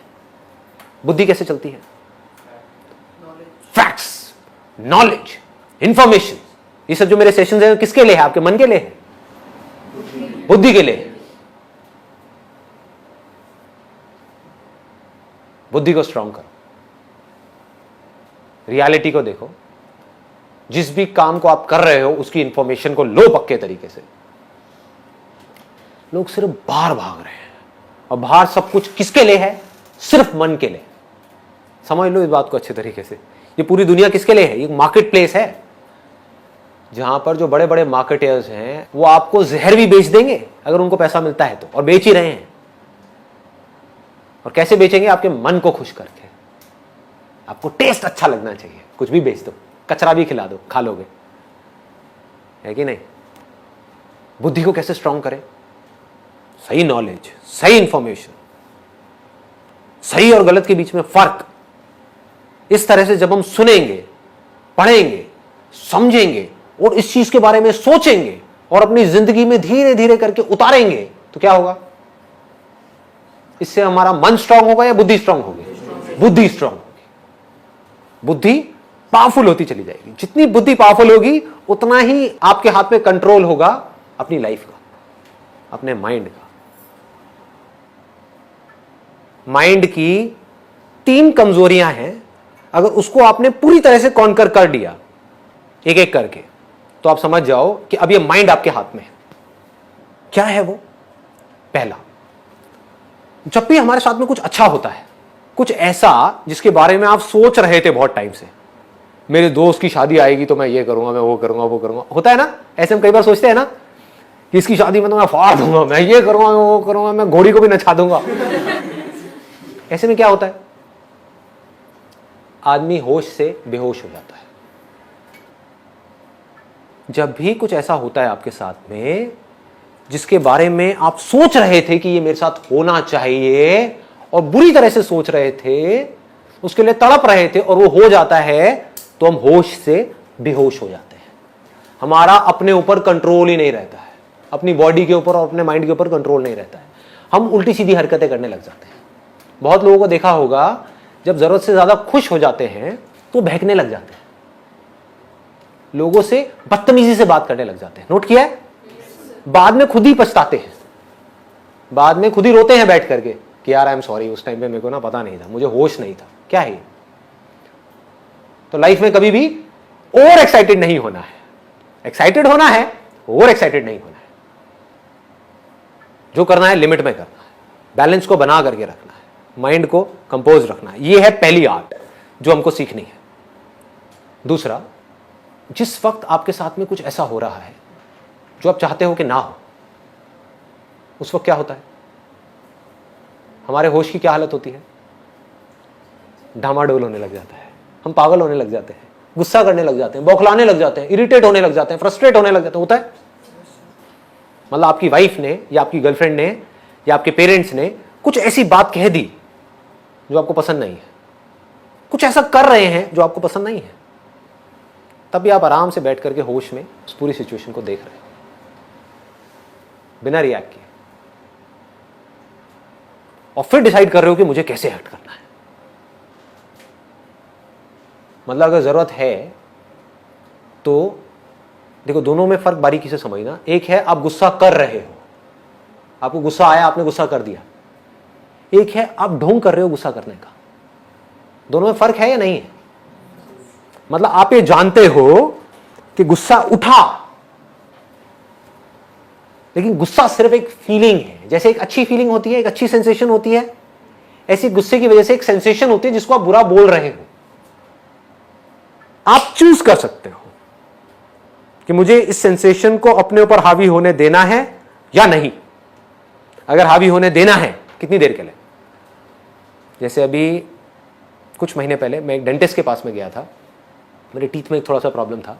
बुद्धि कैसे चलती है? Facts, knowledge, information. ये सब जो मेरे सेशंस हैं किसके लिए है? आपके मन के लिए है, बुद्धि के लिए है। बुद्धि को स्ट्रांग करो, रियलिटी को देखो, जिस भी काम को आप कर रहे हो उसकी इंफॉर्मेशन को लो पक्के तरीके से। लोग सिर्फ बाहर भाग रहे हैं, और बाहर सब कुछ किसके लिए है? सिर्फ मन के लिए। समझ लो इस बात को अच्छे तरीके से। ये पूरी दुनिया किसके लिए है? ये मार्केट प्लेस है, जहां पर जो बड़े बड़े मार्केटर्स हैं वो आपको जहर भी बेच देंगे अगर उनको पैसा मिलता है तो, और बेच ही रहे हैं। और कैसे बेचेंगे? आपके मन को खुश करके। आपको टेस्ट अच्छा लगना चाहिए, कुछ भी बेच दो, कचरा भी खिला दो, खा लोगे, है कि नहीं? बुद्धि को कैसे स्ट्रांग करें? सही नॉलेज, सही इंफॉर्मेशन, सही और गलत के बीच में फर्क, इस तरह से जब हम सुनेंगे, पढ़ेंगे, समझेंगे और इस चीज के बारे में सोचेंगे और अपनी जिंदगी में धीरे धीरे करके उतारेंगे, तो क्या होगा? इससे हमारा मन स्ट्रांग होगा या बुद्धि स्ट्रांग होगी? बुद्धि स्ट्रांग होगी। बुद्धि पावरफुल होती चली जाएगी। जितनी बुद्धि पावरफुल होगी उतना ही आपके हाथ में कंट्रोल होगा अपनी लाइफ का, अपने माइंड का। माइंड की 3 कमजोरियां हैं, अगर उसको आपने पूरी तरह से कॉन्कर कर दिया एक एक करके, तो आप समझ जाओ कि अब ये माइंड आपके हाथ में है। क्या है वो? पहला, जब भी हमारे साथ में कुछ अच्छा होता है, कुछ ऐसा जिसके बारे में आप सोच रहे थे बहुत टाइम से, मेरे दोस्त की शादी आएगी तो मैं ये करूंगा, मैं वो करूंगा, वो करूंगा, होता है ना? ऐसे हम कई बार सोचते हैं ना कि इसकी शादी में तो मैं फाड़ दूंगा, मैं ये करूंगा, मैं वो करूंगा, मैं घोड़ी को भी नचा दूंगा। ऐसे में क्या होता है? आदमी होश से बेहोश हो जाता है। जब भी कुछ ऐसा होता है आपके साथ में जिसके बारे में आप सोच रहे थे कि ये मेरे साथ होना चाहिए और बुरी तरह से सोच रहे थे, उसके लिए तड़प रहे थे और वो हो जाता है, तो हम होश से बेहोश हो जाते हैं। हमारा अपने ऊपर कंट्रोल ही नहीं रहता है, अपनी बॉडी के ऊपर और अपने माइंड के ऊपर कंट्रोल नहीं रहता है। हम उल्टी सीधी हरकतें करने लग जाते हैं। बहुत लोगों को देखा होगा, जब जरूरत से ज्यादा खुश हो जाते हैं तो बहकने लग जाते हैं, लोगों से बदतमीजी से बात करने लग जाते हैं। नोट किया है? बाद में खुद ही पछताते हैं, बाद में खुद ही रोते हैं बैठ करके कि यार आई एम सॉरी, उस टाइम पे मेरे को ना पता नहीं था, मुझे होश नहीं था। क्या है? तो लाइफ में कभी भी ओवर एक्साइटेड नहीं होना है। एक्साइटेड होना है, ओवर एक्साइटेड नहीं होना है। जो करना है लिमिट में करना है, बैलेंस को बना करके रखना है, माइंड को कंपोज रखना है। यह है पहली आर्ट जो हमको सीखनी है। दूसरा, जिस वक्त आपके साथ में कुछ ऐसा हो रहा है जो आप चाहते हो कि ना हो, उस वक्त क्या होता है? हमारे होश की क्या हालत होती है? डामाडोल होने लग जाता है, हम पागल होने लग जाते हैं, गुस्सा करने लग जाते हैं, बौखलाने लग जाते हैं, इरिटेट होने लग जाते हैं, फ्रस्ट्रेट होने लग जाते हैं। होता है? मतलब आपकी वाइफ ने या आपकी गर्लफ्रेंड ने या आपके पेरेंट्स ने कुछ ऐसी बात कह दी जो आपको पसंद नहीं है, कुछ ऐसा कर रहे हैं जो आपको पसंद नहीं है, तब भी आप आराम से बैठ करके होश में उस पूरी सिचुएशन को देख रहे हैं बिना रिएक्ट किए, और फिर डिसाइड कर रहे हो कि मुझे कैसे एक्ट करना है। मतलब अगर जरूरत है तो देखो, दोनों में फर्क बारीकी से समझना। एक है आप गुस्सा कर रहे हो, आपको गुस्सा आया, आपने गुस्सा कर दिया। एक है आप ढोंग कर रहे हो गुस्सा करने का। दोनों में फर्क है या नहीं है? मतलब आप ये जानते हो कि गुस्सा उठा, लेकिन गुस्सा सिर्फ एक फीलिंग है। जैसे एक अच्छी फीलिंग होती है, एक अच्छी सेंसेशन होती है, ऐसी गुस्से की वजह से एक सेंसेशन होती है जिसको आप बुरा बोल रहे हो। आप चूज कर सकते हो कि मुझे इस सेंसेशन को अपने ऊपर हावी होने देना है या नहीं। अगर हावी होने देना है, कितनी देर के लिए? जैसे अभी कुछ महीने पहले मैं एक डेंटिस्ट के पास में गया था, मेरे टीथ में एक थोड़ा सा प्रॉब्लम था,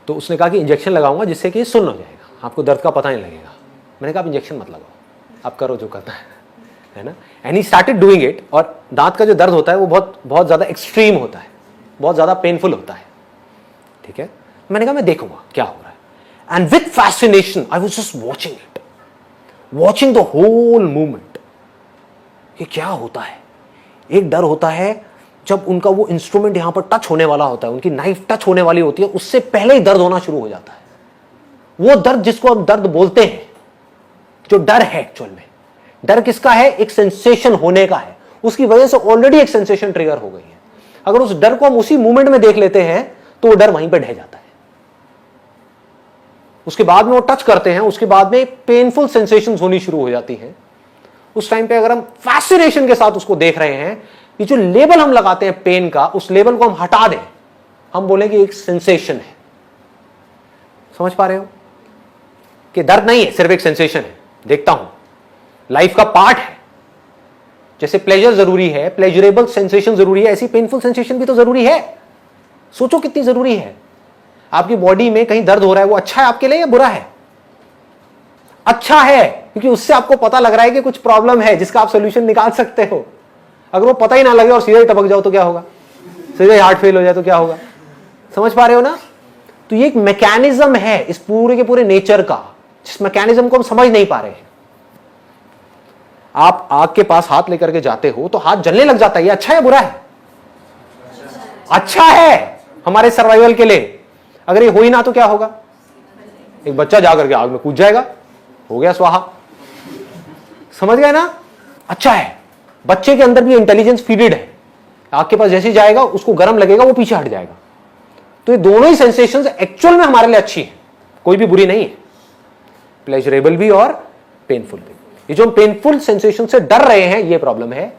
तो उसने कहा कि इंजेक्शन लगाऊंगा जिससे कि सुन्न हो जाएगा, आपको दर्द का पता नहीं लगेगा। मैंने कहा आप इंजेक्शन मत लगाओ, आप करो जो करना है ना। And he started doing it. और दांत का जो दर्द होता है वो बहुत बहुत ज़्यादा एक्सट्रीम होता है, बहुत ज़्यादा पेनफुल होता है, ठीक है। मैंने कहा मैं देखूंगा क्या हो रहा है। And with fascination I was just watching it, watching the whole movement. ये क्या होता है? एक डर होता है जब उनका वो इंस्ट्रूमेंट यहां पर टच होने वाला होता है, उनकी नाइफ टच होने वाली होती है, उससे पहले ही दर्द होना शुरू हो जाता है। वो दर्द जिसको हम दर्द बोलते हैं, जो डर है एक्चुअल में, डर किसका है? एक सेंसेशन होने का है। उसकी वजह से ऑलरेडी एक सेंसेशन ट्रिगर हो गई है। अगर उस डर को हम उसी मूवमेंट में देख लेते हैं तो वो डर वहीं पर ढह जाता है। उसके बाद में वो टच करते हैं, उसके बाद में पेनफुल सेंसेशंस होनी शुरू हो जाती हैं। उस टाइम पे अगर हम फैसिनेशन के साथ उसको देख रहे हैं, ये जो लेबल हम लगाते हैं पेन का, उस लेबल को हम हटा दें, हम बोलेंगे एक सेंसेशन है। समझ पा रहे हो कि दर्द नहीं है, सिर्फ एक सेंसेशन है। देखता हूं, लाइफ का पार्ट है। जैसे प्लेजर जरूरी है, प्लेजरेबल सेंसेशन जरूरी है, ऐसी पेनफुल सेंसेशन भी तो जरूरी है। सोचो कितनी जरूरी है। आपकी बॉडी में कहीं दर्द हो रहा है, वो अच्छा है आपके लिए या बुरा है? अच्छा है, क्योंकि उससे आपको पता लग रहा है कि कुछ प्रॉब्लम है जिसका आप सोल्यूशन निकाल सकते हो। अगर वो पता ही ना लगे और सीधे ही टपक जाओ तो क्या होगा, सीधे हार्ट फेल हो जाए तो क्या होगा। समझ पा रहे हो ना। तो ये एक मैकेनिज्म है इस पूरे के पूरे नेचर का, जिस मैकेनिज्म को हम समझ नहीं पा रहे हैं। आप आग के पास हाथ लेकर के जाते हो तो हाथ जलने लग जाता है, ये अच्छा है बुरा है? अच्छा है हमारे सर्वाइवल के लिए। अगर ये हो ही ना तो क्या होगा, एक बच्चा जाकर के आग में कूद जाएगा, हो गया स्वाहा। समझ गए ना। अच्छा है, बच्चे के अंदर भी इंटेलिजेंस फीडेड है, आग के पास जैसे जाएगा उसको गर्म लगेगा वो पीछे हट जाएगा। तो ये दोनों ही सेंसेशंस एक्चुअल में हमारे लिए अच्छी है, कोई भी बुरी नहीं है, प्लेजरेबल भी और पेनफुल भी। ये जो हम पेनफुल सेंसेशन से डर रहे हैं ये प्रॉब्लम है,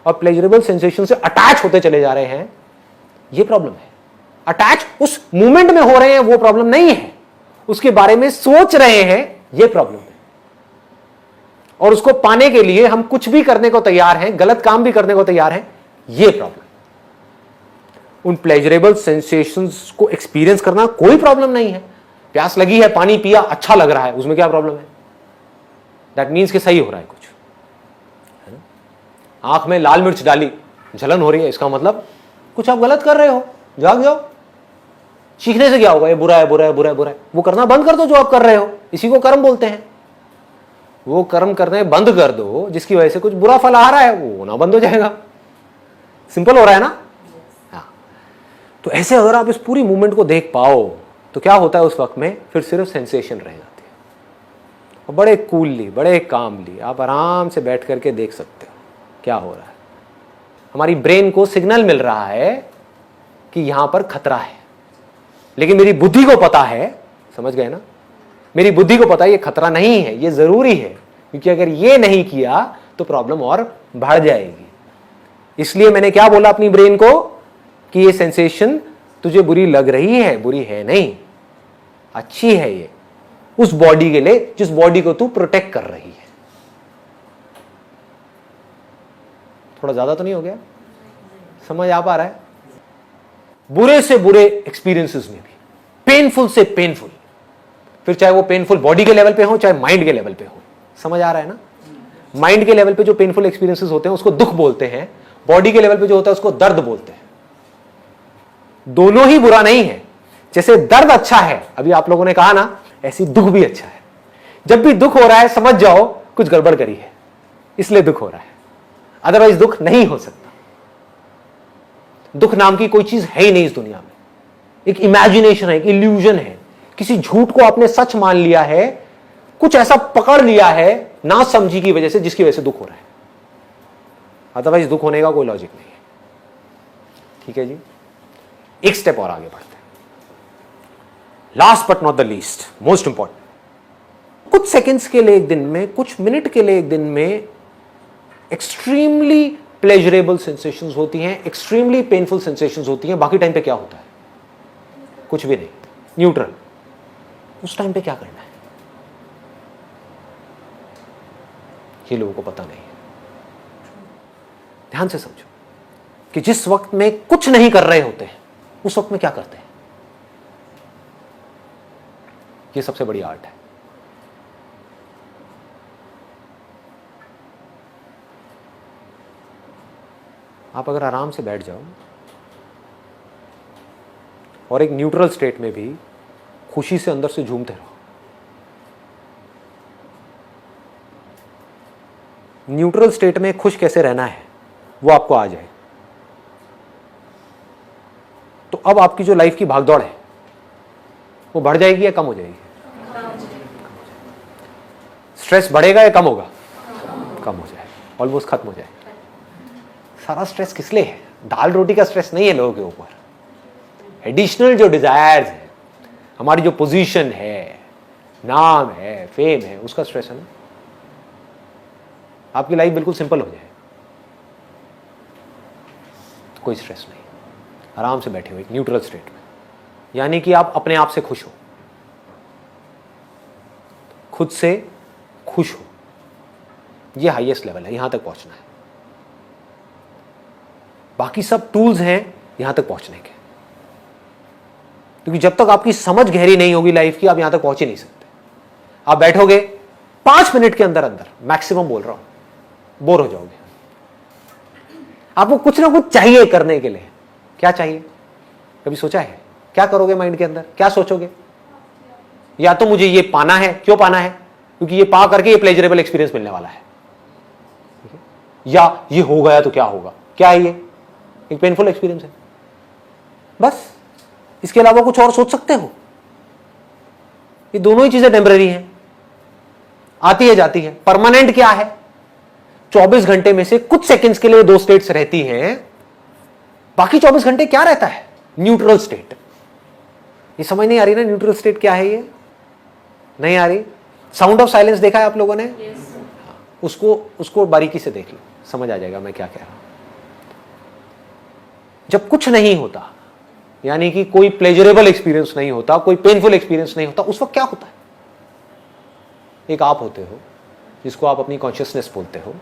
और प्लेजरेबल सेंसेशन से अटैच होते चले जा रहे हैं ये प्रॉब्लम है। अटैच उस मूवमेंट में हो रहे हैं वो प्रॉब्लम नहीं है, उसके बारे में सोच रहे हैं ये प्रॉब्लम है। और उसको पाने के लिए हम कुछ भी करने को तैयार हैं, गलत काम भी करने को तैयार हैं, ये प्रॉब्लम। उन प्लेजरेबल सेंसेशंस को एक्सपीरियंस करना कोई प्रॉब्लम नहीं है। प्यास लगी है, पानी पिया, अच्छा लग रहा है, उसमें क्या प्रॉब्लम है? दैट मीन्स कि सही हो रहा है कुछ, है ना। आंख में लाल मिर्च डाली, जलन हो रही है, इसका मतलब कुछ आप गलत कर रहे हो, जाग जाओ। सीखने से क्या होगा, ये बुरा है बुरा है बुरा है बुरा है, वो करना बंद कर दो जो आप कर रहे हो, इसी को कर्म बोलते हैं। वो कर्म करने बंद कर दो जिसकी वजह से कुछ बुरा फल आ रहा है, वो होना बंद हो जाएगा। सिंपल हो रहा है ना। हाँ, तो ऐसे अगर आप इस पूरी मूवमेंट को देख पाओ तो क्या होता है उस वक्त में, फिर सिर्फ सेंसेशन रह जाती है। और बड़े कूलली, बड़े कामली आप आराम से बैठ करके देख सकते हो क्या हो रहा है। हमारी ब्रेन को सिग्नल मिल रहा है कि यहां पर खतरा है, लेकिन मेरी बुद्धि को पता है, समझ गए ना, मेरी बुद्धि को पता है ये खतरा नहीं है, ये जरूरी है, क्योंकि अगर ये नहीं किया तो प्रॉब्लम और बढ़ जाएगी। इसलिए मैंने क्या बोला अपनी ब्रेन को कि ये सेंसेशन तुझे बुरी लग रही है, बुरी है नहीं, अच्छी है ये उस बॉडी के लिए जिस बॉडी को तू प्रोटेक्ट कर रही है। थोड़ा ज्यादा तो नहीं हो गया, समझ आ पा रहा है। बुरे से बुरे एक्सपीरियंसेस में भी, पेनफुल से पेनफुल, फिर चाहे वो पेनफुल बॉडी के लेवल पे हो चाहे माइंड के लेवल पे हो, समझ आ रहा है ना। माइंड के लेवल पे जो पेनफुल एक्सपीरियंसेस होते हैं उसको दुख बोलते हैं, बॉडी के लेवल पे जो होता है उसको दर्द बोलते हैं। दोनों ही बुरा नहीं है। जैसे दर्द अच्छा है, अभी आप लोगों ने कहा ना, ऐसी दुख भी अच्छा है। जब भी दुख हो रहा है समझ जाओ कुछ गड़बड़ करी है, इसलिए दुख हो रहा है, अदरवाइज दुख नहीं हो सकता। दुख नाम की कोई चीज है ही नहीं इस दुनिया में, एक इमेजिनेशन है, एक इल्यूजन है। किसी झूठ को आपने सच मान लिया है, कुछ ऐसा पकड़ लिया है ना समझी की वजह से, जिसकी वजह से दुख हो रहा है, अदरवाइज दुख होने का कोई लॉजिक नहीं है। ठीक है जी, एक स्टेप और आगे बढ़ते हैं। Last but not the least, most important, कुछ सेकेंड्स के लिए एक दिन में, कुछ मिनट के लिए एक दिन में एक्सट्रीमली प्लेजरेबल सेंसेशंस होती हैं, एक्सट्रीमली पेनफुल सेंसेशंस होती हैं। बाकी टाइम पे क्या होता है? कुछ भी नहीं, न्यूट्रल। उस टाइम पे क्या करना है ये लोगों को पता नहीं है। ध्यान से समझो कि जिस वक्त में कुछ नहीं कर रहे होते हैं उस वक्त में क्या करते हैं। ये सबसे बड़ी आर्ट है। आप अगर आराम से बैठ जाओ और एक न्यूट्रल स्टेट में भी खुशी से अंदर से झूमते रहो। न्यूट्रल स्टेट में खुश कैसे रहना है वो आपको आ जाए, तो अब आपकी जो लाइफ की भागदौड़ है वो बढ़ जाएगी या कम हो जाएगी? स्ट्रेस बढ़ेगा या कम होगा? कम हो जाएगा, ऑलमोस्ट खत्म हो जाएगा। सारा स्ट्रेस किस लिए है? दाल रोटी का स्ट्रेस नहीं है लोगों के ऊपर। एडिशनल जो डिजायर्स है, हमारी जो पोजीशन है, नाम है, फेम है, उसका स्ट्रेस है ना। आपकी लाइफ बिल्कुल सिंपल हो जाए तो कोई स्ट्रेस नहीं, आराम से बैठे हुए एक न्यूट्रल स्टेट में, यानी कि आप अपने आप से खुश हो, खुद से खुश हो। ये हाईएस्ट लेवल है, यहां तक पहुंचना है। बाकी सब टूल्स हैं यहां तक पहुंचने के, क्योंकि जब तक आपकी समझ गहरी नहीं होगी लाइफ की, आप यहां तक पहुंच ही नहीं सकते। आप बैठोगे 5 मिनट के अंदर अंदर मैक्सिमम बोल रहा हूं, बोर हो जाओगे। आपको कुछ ना कुछ चाहिए करने के लिए। क्या चाहिए? कभी सोचा है? क्या करोगे माइंड के अंदर? क्या सोचोगे? या तो मुझे ये पाना है। क्यों पाना है? क्योंकि ये पा करके ये प्लेजरेबल एक्सपीरियंस मिलने वाला है। या ये हो गया तो क्या होगा? क्या है ये? एक पेनफुल एक्सपीरियंस है। बस इसके अलावा कुछ और सोच सकते हो? ये दोनों ही चीजें टेम्पररी हैं, आती है जाती है। परमानेंट क्या है? 24 घंटे में से कुछ सेकंड्स के लिए 2 स्टेट्स रहती हैं, बाकी 24 घंटे क्या रहता है? Neutral state. ये समझ नहीं आ रही ना न्यूट्रल स्टेट क्या है? ये नहीं आ रही। साउंड ऑफ साइलेंस देखा है आप लोगों ने? उसको बारीकी से देख लो, समझ आ जाएगा मैं क्या कह रहा हूं। जब कुछ नहीं होता, यानी कि कोई प्लेजरेबल एक्सपीरियंस नहीं होता, कोई पेनफुल एक्सपीरियंस नहीं होता, उस वक्त क्या होता है? एक आप होते हो जिसको आप अपनी कॉन्शियसनेस बोलते हो,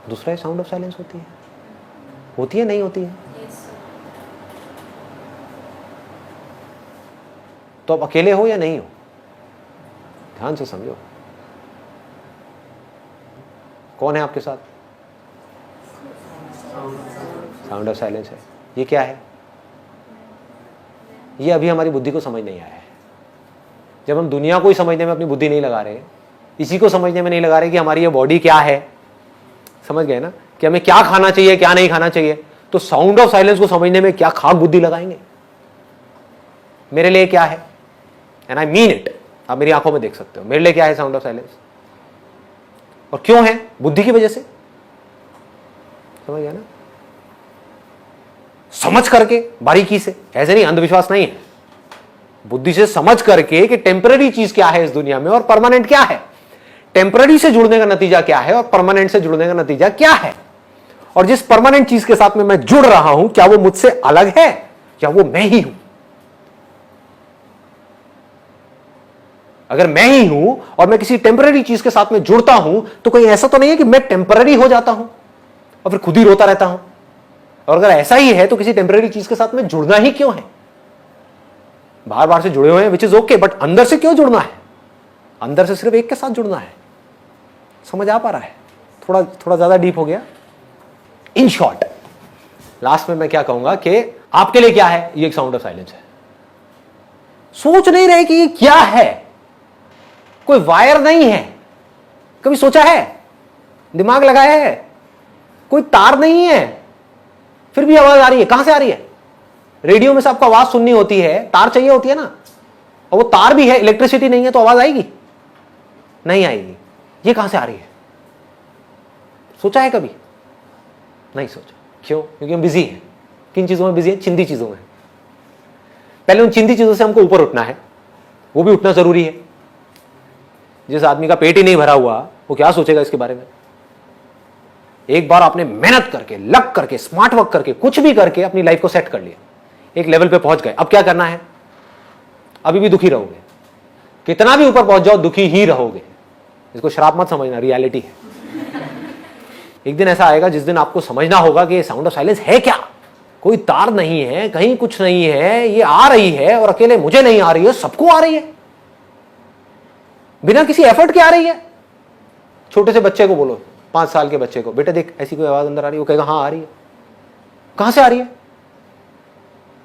दूसरा साउंड ऑफ साइलेंस होती है नहीं होती है? तो आप अकेले हो या नहीं हो? ध्यान से समझो, कौन है आपके साथ? साउंड ऑफ साइलेंस है। ये क्या है? ये अभी हमारी बुद्धि को समझ नहीं आया है। जब हम दुनिया को ही समझने में अपनी बुद्धि नहीं लगा रहे, इसी को समझने में नहीं लगा रहे कि हमारी ये बॉडी क्या है, समझ गए ना, कि हमें क्या खाना चाहिए क्या नहीं खाना चाहिए, तो साउंड ऑफ साइलेंस को समझने में क्या खाक बुद्धि लगाएंगे? मेरे लिए क्या है, एंड आई मीन इट, आप मेरी आंखों में देख सकते हो, मेरे लिए क्या है साउंड ऑफ साइलेंस, और क्यों है? बुद्धि की वजह से। समझ गया ना? समझ करके बारीकी से, ऐसे नहीं, अंधविश्वास नहीं है, बुद्धि से समझ करके कि टेम्पररी चीज क्या है इस दुनिया में और परमानेंट क्या है, टेम्पररी से जुड़ने का नतीजा क्या है और परमानेंट से जुड़ने का नतीजा क्या है, और जिस परमानेंट चीज के साथ में मैं जुड़ रहा हूं क्या वो मुझसे अलग है या वो मैं ही हूं? अगर मैं ही हूं और मैं किसी टेम्पररी चीज के साथ में जुड़ता हूं तो कहीं ऐसा तो नहीं है कि मैं टेम्पररी हो जाता हूं और फिर खुद ही रोता रहता हूं? और अगर ऐसा ही है तो किसी टेम्पररी चीज के साथ में जुड़ना ही क्यों है? बार बार से जुड़े हुए हैं विच इज ओके, बट अंदर से क्यों जुड़ना है? अंदर से सिर्फ एक के साथ जुड़ना है। समझ आ पा रहा है? थोड़ा ज्यादा डीप हो गया। इन शॉर्ट लास्ट में मैं क्या कहूंगा कि आपके लिए क्या है? ये एक साउंड ऑफ साइलेंस है। सोच नहीं रहे कि ये क्या है, कोई वायर नहीं है। कभी सोचा है? दिमाग लगाया है? कोई तार नहीं है, फिर भी आवाज आ रही है। कहां से आ रही है? रेडियो में से आपको आवाज सुननी होती है, तार चाहिए होती है ना, और वो तार भी है, इलेक्ट्रिसिटी नहीं है तो आवाज आएगी? नहीं आएगी। ये कहां से आ रही है? सोचा है कभी? नहीं सोचा। क्यों? क्योंकि हम बिजी हैं। किन चीजों में बिजी है? चिंदी चीजों में। पहले उन चिंदी चीजों से हमको ऊपर उठना है, वो भी उठना जरूरी है। जिस आदमी का पेट ही नहीं भरा हुआ वो क्या सोचेगा इसके बारे में? एक बार आपने मेहनत करके, लग करके, स्मार्ट वर्क करके, कुछ भी करके अपनी लाइफ को सेट कर लिया, एक लेवल पे पहुंच गए, अब क्या करना है? अभी भी दुखी रहोगे, कितना भी ऊपर पहुंच जाओ दुखी ही रहोगे। इसको श्राप मत समझना, रियलिटी है। एक दिन ऐसा आएगा जिस दिन आपको समझना होगा कि ये साउंड ऑफ साइलेंस है क्या? कोई तार नहीं है, कहीं कुछ नहीं है, ये आ रही है और अकेले मुझे नहीं आ रही है, सबको आ रही है, बिना किसी एफर्ट के आ रही है। छोटे से बच्चे को बोलो, 5 साल के बच्चे को, बेटा देख ऐसी कोई आवाज अंदर आ रही है, वो कहेगा हाँ आ रही है। कहां से आ रही है?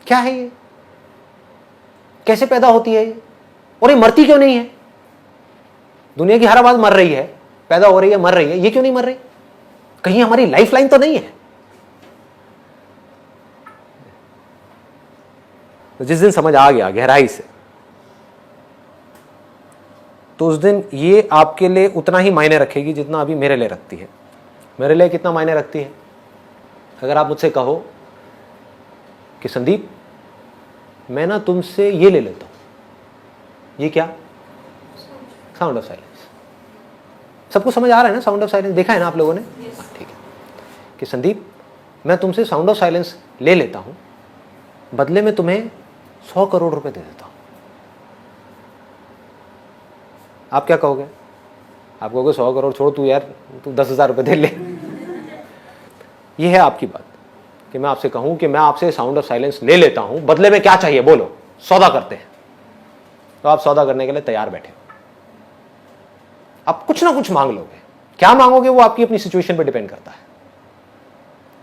क्या है ये? कैसे पैदा होती है ये? और ये मरती क्यों नहीं है? दुनिया की हर आवाज मर रही है, पैदा हो रही है, मर रही है, ये क्यों नहीं मर रही? कहीं हमारी लाइफ लाइन तो नहीं है? तो जिस दिन समझ आ गया गहराई से, तो उस दिन ये आपके लिए उतना ही मायने रखेगी जितना अभी मेरे लिए रखती है। मेरे लिए कितना मायने रखती है? अगर आप मुझसे कहो कि संदीप मैं ना तुमसे ये ले लेता हूं, ये क्या? Sound of silence. सबको समझ आ रहा है ना? साउंड ऑफ साइलेंस देखा है ना आप लोगों ने? ठीक है। कि संदीप मैं तुमसे साउंड ऑफ साइलेंस ले लेता हूं, बदले में तुम्हें 100 करोड़ रुपए दे देता हूं। आप क्या कहोगे? आप कहोगे 100 करोड़ छोड़, तू यार तू 10,000 रुपए दे ले। ये है आपकी बात कि मैं आपसे कहूं कि मैं आपसे साउंड ऑफ साइलेंस ले लेता हूं, बदले में क्या चाहिए बोलो, सौदा करते हैं। तो आप सौदा करने के लिए तैयार बैठे, आप कुछ ना कुछ मांग लोगे। क्या मांगोगे वो आपकी अपनी सिचुएशन पे डिपेंड करता है।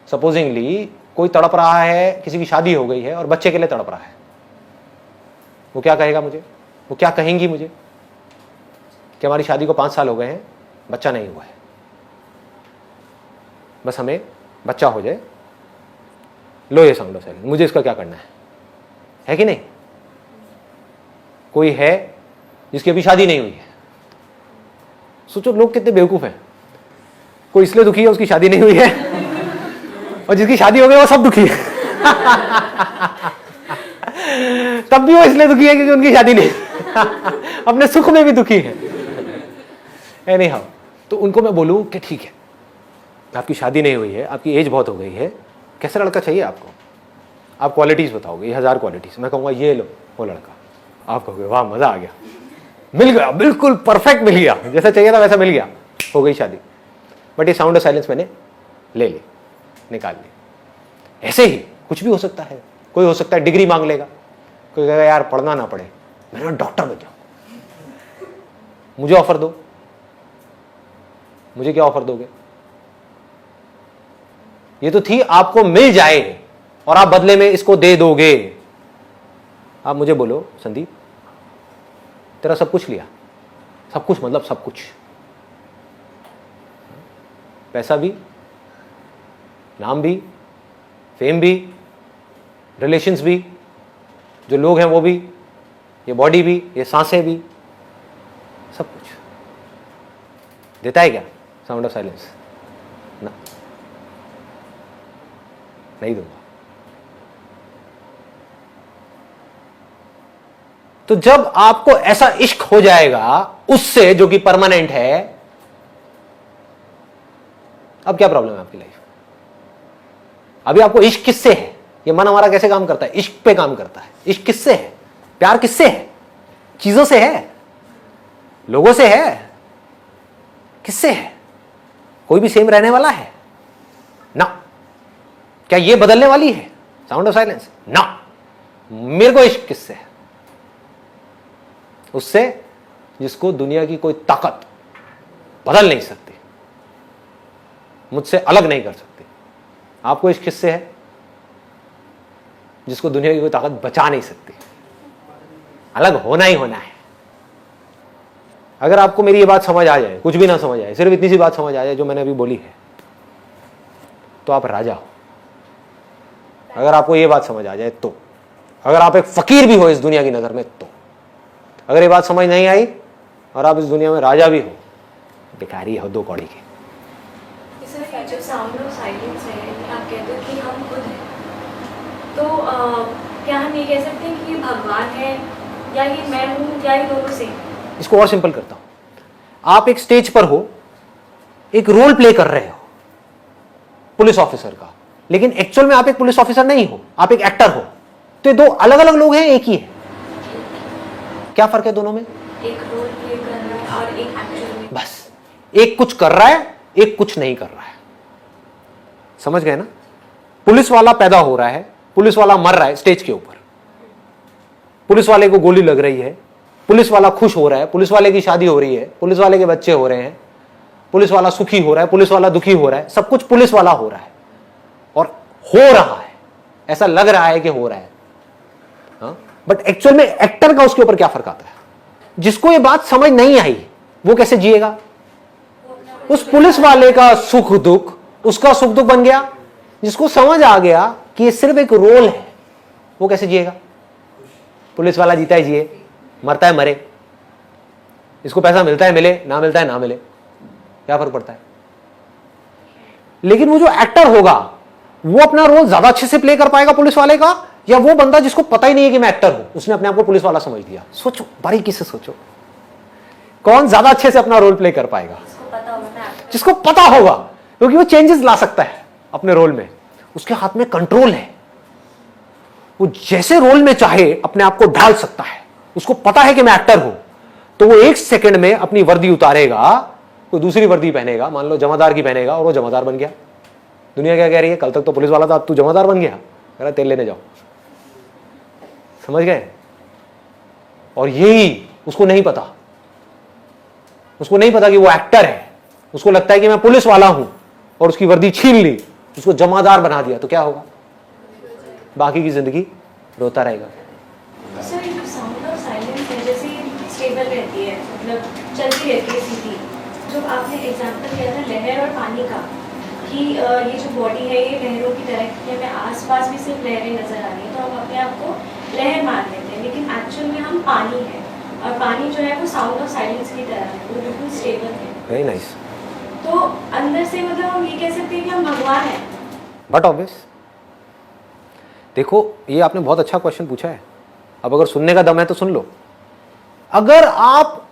सपोजिंगली कोई तड़प रहा है, किसी की शादी हो गई है और बच्चे के लिए तड़प रहा है, वो क्या कहेगा मुझे, वो क्या कहेंगी मुझे कि हमारी शादी को 5 साल हो गए हैं, बच्चा नहीं हुआ है, बस हमें बच्चा हो जाए, लो ये साउंड ऑफ साइलेंस, मुझे इसका क्या करना है कि नहीं? कोई है जिसकी अभी शादी नहीं हुई है, सोचो लोग कितने बेवकूफ हैं। कोई इसलिए दुखी है उसकी शादी नहीं हुई है, और जिसकी शादी हो गई वो सब दुखी है। तब भी वो इसलिए दुखी है क्योंकि उनकी शादी नहीं, अपने सुख में भी दुखी है। एनी हाउ, तो उनको मैं बोलूं कि ठीक है, आपकी शादी नहीं हुई है, आपकी एज बहुत हो गई है, कैसा लड़का चाहिए आपको? आप क्वालिटीज बताओगे, ये 1000 क्वालिटीज, मैं कहूंगा ये लो वो लड़का, आप कहोगे वाह मजा आ गया, मिल गया, बिल्कुल परफेक्ट मिल गया, जैसा चाहिए था वैसा मिल गया, हो गई शादी। बट ये साउंड ऑफ साइलेंस मैंने ले ली, निकाल ली। ऐसे ही कुछ भी हो सकता है। कोई हो सकता है डिग्री मांग लेगा, कोई कहेगा यार पढ़ना ना पड़े, मैं डॉक्टर बन जाऊं, मुझे ऑफर दो। मुझे क्या ऑफर दोगे? ये तो थी आपको मिल जाए और आप बदले में इसको दे दोगे। आप मुझे बोलो संदीप, तेरा सब कुछ लिया, सब कुछ मतलब सब कुछ, पैसा भी, नाम भी, फेम भी, रिलेशंस भी, जो लोग हैं वो भी, ये बॉडी भी, ये सांसें भी, सब कुछ देता है क्या साउंड ऑफ साइलेंस? ना, नहीं दूंगा। तो जब आपको ऐसा इश्क हो जाएगा उससे जो कि परमानेंट है, अब क्या प्रॉब्लम है आपकी लाइफ? अभी आपको इश्क किससे है? ये मन हमारा कैसे काम करता है? इश्क पे काम करता है। इश्क किससे है? प्यार किससे है? चीजों से है, लोगों से है, किससे है? कोई भी सेम रहने वाला है ना? क्या ये बदलने वाली है साउंड ऑफ साइलेंस? ना। मेरे को इश्क किससे है? उससे जिसको दुनिया की कोई ताकत बदल नहीं सकती, मुझसे अलग नहीं कर सकती। आपको इश्क किससे है? जिसको दुनिया की कोई ताकत बचा नहीं सकती। अलग होना ही होना है। अगर आपको मेरी ये बात समझ आ जाए, कुछ भी ना समझ आए, सिर्फ इतनी सी बात समझ आ जाए जो मैंने अभी बोली है, तो आप राजा हो। अगर आपको ये बात समझ आ जाए तो, अगर आप एक फकीर भी हो इस दुनिया की नजर में तो, अगर ये बात समझ नहीं आई और आप इस दुनिया में राजा भी हो, भिखारी हो 2 कौड़ी के। सर जो साउंड ऑफ साइलेंस है, आप कहते हो कि हम खुद हैं, तो क्या हम ये कह सकते हैं कि ये भगवान है, या ये मैं हूँ, या ये दोनों से? इसको और सिंपल करता हूं। आप एक स्टेज पर हो, एक रोल प्ले कर रहे हो पुलिस ऑफिसर का, लेकिन एक्चुअल में आप एक पुलिस ऑफिसर नहीं हो, आप एक एक्टर हो। तो ये 2 अलग अलग लोग हैं, एक ही है। क्या फर्क है दोनों में? एक रोल प्ले कर रहा है और एक एक्चुअल में। बस, एक कुछ कर रहा है, एक कुछ नहीं कर रहा है। समझ गए ना? पुलिस वाला पैदा हो रहा है, पुलिस वाला मर रहा है स्टेज के ऊपर, पुलिस वाले को गोली लग रही है, पुलिस वाला खुश हो रहा है, पुलिस वाले की शादी हो रही है, पुलिस वाले के बच्चे हो रहे हैं, पुलिस वाला सुखी हो रहा है, पुलिस वाला दुखी हो रहा है, सब कुछ पुलिस वाला हो रहा है और हो रहा है, ऐसा लग रहा है कि हो रहा है। बट एक्चुअल में एक्टर का उसके ऊपर क्या फर्क आता है? जिसको ये बात समझ नहीं आई वो कैसे जिएगा? उस पुलिस वाले का सुख दुख उसका सुख दुख बन गया। जिसको समझ आ गया कि ये सिर्फ एक रोल है, वो कैसे जिएगा? पुलिस वाला जीता है जिए, मरता है मरे, इसको पैसा मिलता है मिले, ना मिलता है ना मिले, क्या फर्क पड़ता है? लेकिन वो जो एक्टर होगा वो अपना रोल ज्यादा अच्छे से प्ले कर पाएगा पुलिस वाले का, या वो बंदा जिसको पता ही नहीं है कि मैं एक्टर हूं, उसने अपने आप को पुलिस वाला समझ लिया? सोचो, बारीकी से सोचो, कौन ज्यादा अच्छे से अपना रोल प्ले कर पाएगा? जिसको पता होगा, क्योंकि वो चेंजेस ला सकता है अपने रोल में, उसके हाथ में कंट्रोल है, वो जैसे रोल में चाहे अपने आप को ढाल सकता है। उसको पता है कि मैं एक्टर हूं, तो वो 1 सेकंड में अपनी वर्दी उतारेगा, कोई दूसरी वर्दी पहनेगा, मान लो जमादार की पहनेगा, और वो जमादार बन गया। दुनिया क्या कह रही है? कल तक तो पुलिस वाला था, अब तू जमादार बन गया, कह रहा तेल लेने जाओ। समझ गए? और यही उसको नहीं पता, उसको नहीं पता कि वो एक्टर है, उसको लगता है कि मैं पुलिस वाला हूं और उसकी वर्दी छीन ली, उसको जमादार बना दिया, तो क्या होगा? बाकी की जिंदगी रोता रहेगा। सर ये जो साउंड ऑफ साइलेंस है, जैसे स्टेबल रहती है, मतलब चलती रहती है सीधी, जो आपने एग्जांपल दिया था लहर और पानी का, कि ये जो बॉडी है ये लहरों की तरह है, हमें आसपास भी सिर्फ लहरें नजर आ रही हैं तो हम अपने आप को लहर मान लेते हैं, लेकिन एक्चुअल में हम पानी है, और पानी जो है वो साउंड ऑफ साइलेंस की तरह है, वो बिल्कुल स्टेबल है। Very nice. तो अंदर से मतलब हम ये कह सकते हैं कि हम भगवान हैं। बट ऑब्वियस, देखो ये आपने बहुत अच्छा क्वेश्चन पूछा है। अब अगर सुनने का दम है तो सुन लो। अगर आप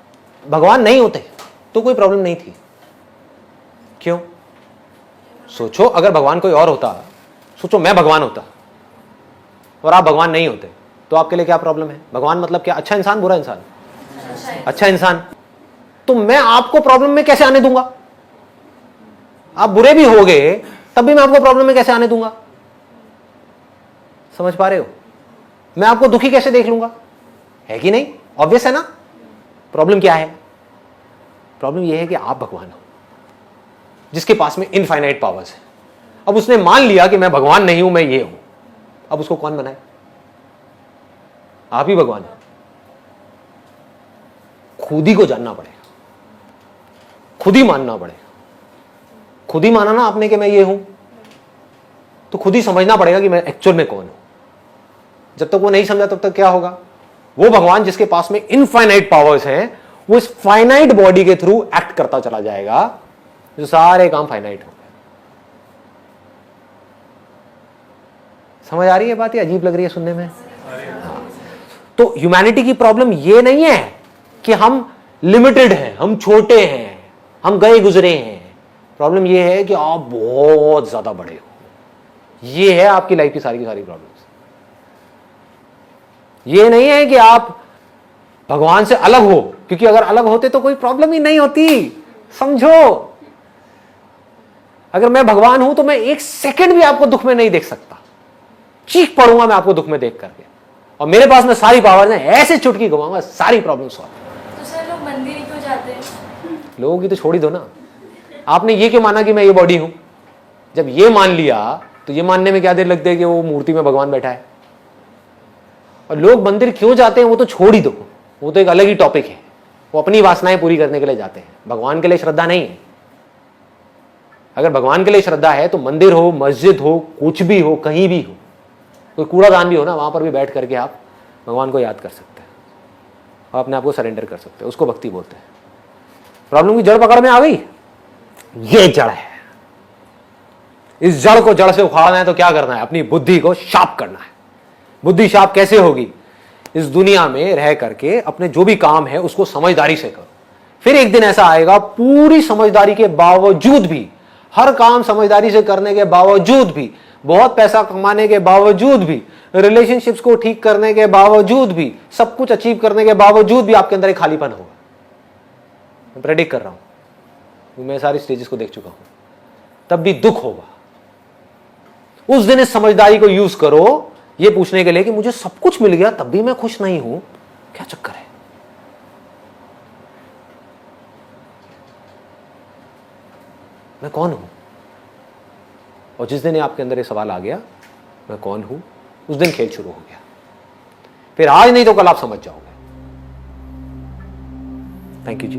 भगवान नहीं होते तो कोई प्रॉब्लम नहीं थी। क्यों? सोचो, अगर भगवान कोई और होता, सोचो मैं भगवान होता और आप भगवान नहीं होते, तो आपके लिए क्या प्रॉब्लम है? भगवान मतलब क्या? अच्छा इंसान, बुरा इंसान? अच्छा इंसान। तो मैं आपको प्रॉब्लम में कैसे आने दूंगा? आप बुरे भी होगे तब भी मैं आपको प्रॉब्लम में कैसे आने दूंगा? समझ पा रहे हो? मैं आपको दुखी कैसे देख लूंगा? है कि नहीं? ऑब्वियस है ना। प्रॉब्लम क्या है? प्रॉब्लम यह है कि आप भगवान हो जिसके पास में इनफाइनाइट पावर्स है। अब उसने मान लिया कि मैं भगवान नहीं हूं, मैं ये हूं। अब उसको कौन बनाए? आप ही भगवान हो। खुद ही को जानना पड़ेगा, खुद ही मानना पड़ेगा। खुद ही माना ना आपने कि मैं ये हूं, तो खुद ही समझना पड़ेगा कि मैं एक्चुअल में कौन हूं। जब तक वो नहीं समझा तब तक क्या होगा? वो भगवान जिसके पास में इनफाइनाइट पावर्स हैं, वो इस फाइनाइट बॉडी के थ्रू एक्ट करता चला जाएगा, जो सारे काम फाइनाइट हो गए। समझ आ रही है बात? ये अजीब लग रही है सुनने में? हाँ। तो ह्यूमैनिटी की प्रॉब्लम ये नहीं है कि हम लिमिटेड हैं, हम छोटे हैं, हम गए गुजरे हैं। प्रॉब्लम ये है कि आप बहुत ज्यादा बड़े हो। ये है आपकी लाइफ की सारी प्रॉब्लम्स। ये नहीं है कि आप भगवान से अलग हो, क्योंकि अगर अलग होते तो कोई प्रॉब्लम ही नहीं होती। समझो, अगर मैं भगवान हूं तो मैं एक सेकंड भी आपको दुख में नहीं देख सकता। चीख पड़ूंगा मैं आपको दुख में देख करके, और मेरे पास में सारी पावर है, ऐसे चुटकी घुमाऊंगा, सारी प्रॉब्लम सॉल्व। तो सर लोग मंदिर ही क्यों जाते हैं? लोगों की तो छोड़ ही दो ना। आपने ये क्यों माना कि मैं ये बॉडी हूं? जब ये मान लिया तो ये मानने में क्या देर लगती है कि वो मूर्ति में भगवान बैठा है। और लोग मंदिर क्यों जाते हैं वो तो छोड़ ही दो, वो तो एक अलग ही टॉपिक है। वो अपनी वासनाएं पूरी करने के लिए जाते हैं, भगवान के लिए श्रद्धा नहीं है। अगर भगवान के लिए श्रद्धा है तो मंदिर हो, मस्जिद हो, कुछ भी हो, कहीं भी हो, कोई कूड़ादान भी हो ना, वहां पर भी बैठ करके आप भगवान को याद कर सकते हैं और अपने आप को सरेंडर कर सकते हैं। उसको भक्ति बोलते हैं। प्रॉब्लम की जड़ पकड़ में आ गई। ये जड़ है। इस जड़ को जड़ से उखाड़ना है तो क्या करना है? अपनी बुद्धि को शार्प करना है। बुद्धि शार्प कैसे होगी? इस दुनिया में रह करके अपने जो भी काम है उसको समझदारी से करो। फिर एक दिन ऐसा आएगा, पूरी समझदारी के बावजूद भी, हर काम समझदारी से करने के बावजूद भी, बहुत पैसा कमाने के बावजूद भी, रिलेशनशिप्स को ठीक करने के बावजूद भी, सब कुछ अचीव करने के बावजूद भी आपके अंदर एक खालीपन होगा। मैं प्रेडिक्ट कर रहा हूं, मैं सारी स्टेजेस को देख चुका हूं। तब भी दुख होगा। उस दिन इस समझदारी को यूज करो ये पूछने के लिए कि मुझे सब कुछ मिल गया तब भी मैं खुश नहीं हूं, क्या चक्कर है? मैं कौन हूं? और जिस दिन आपके अंदर ये सवाल आ गया, मैं कौन हूं, उस दिन खेल शुरू हो गया। फिर आज नहीं तो कल आप समझ जाओगे। Thank you ji.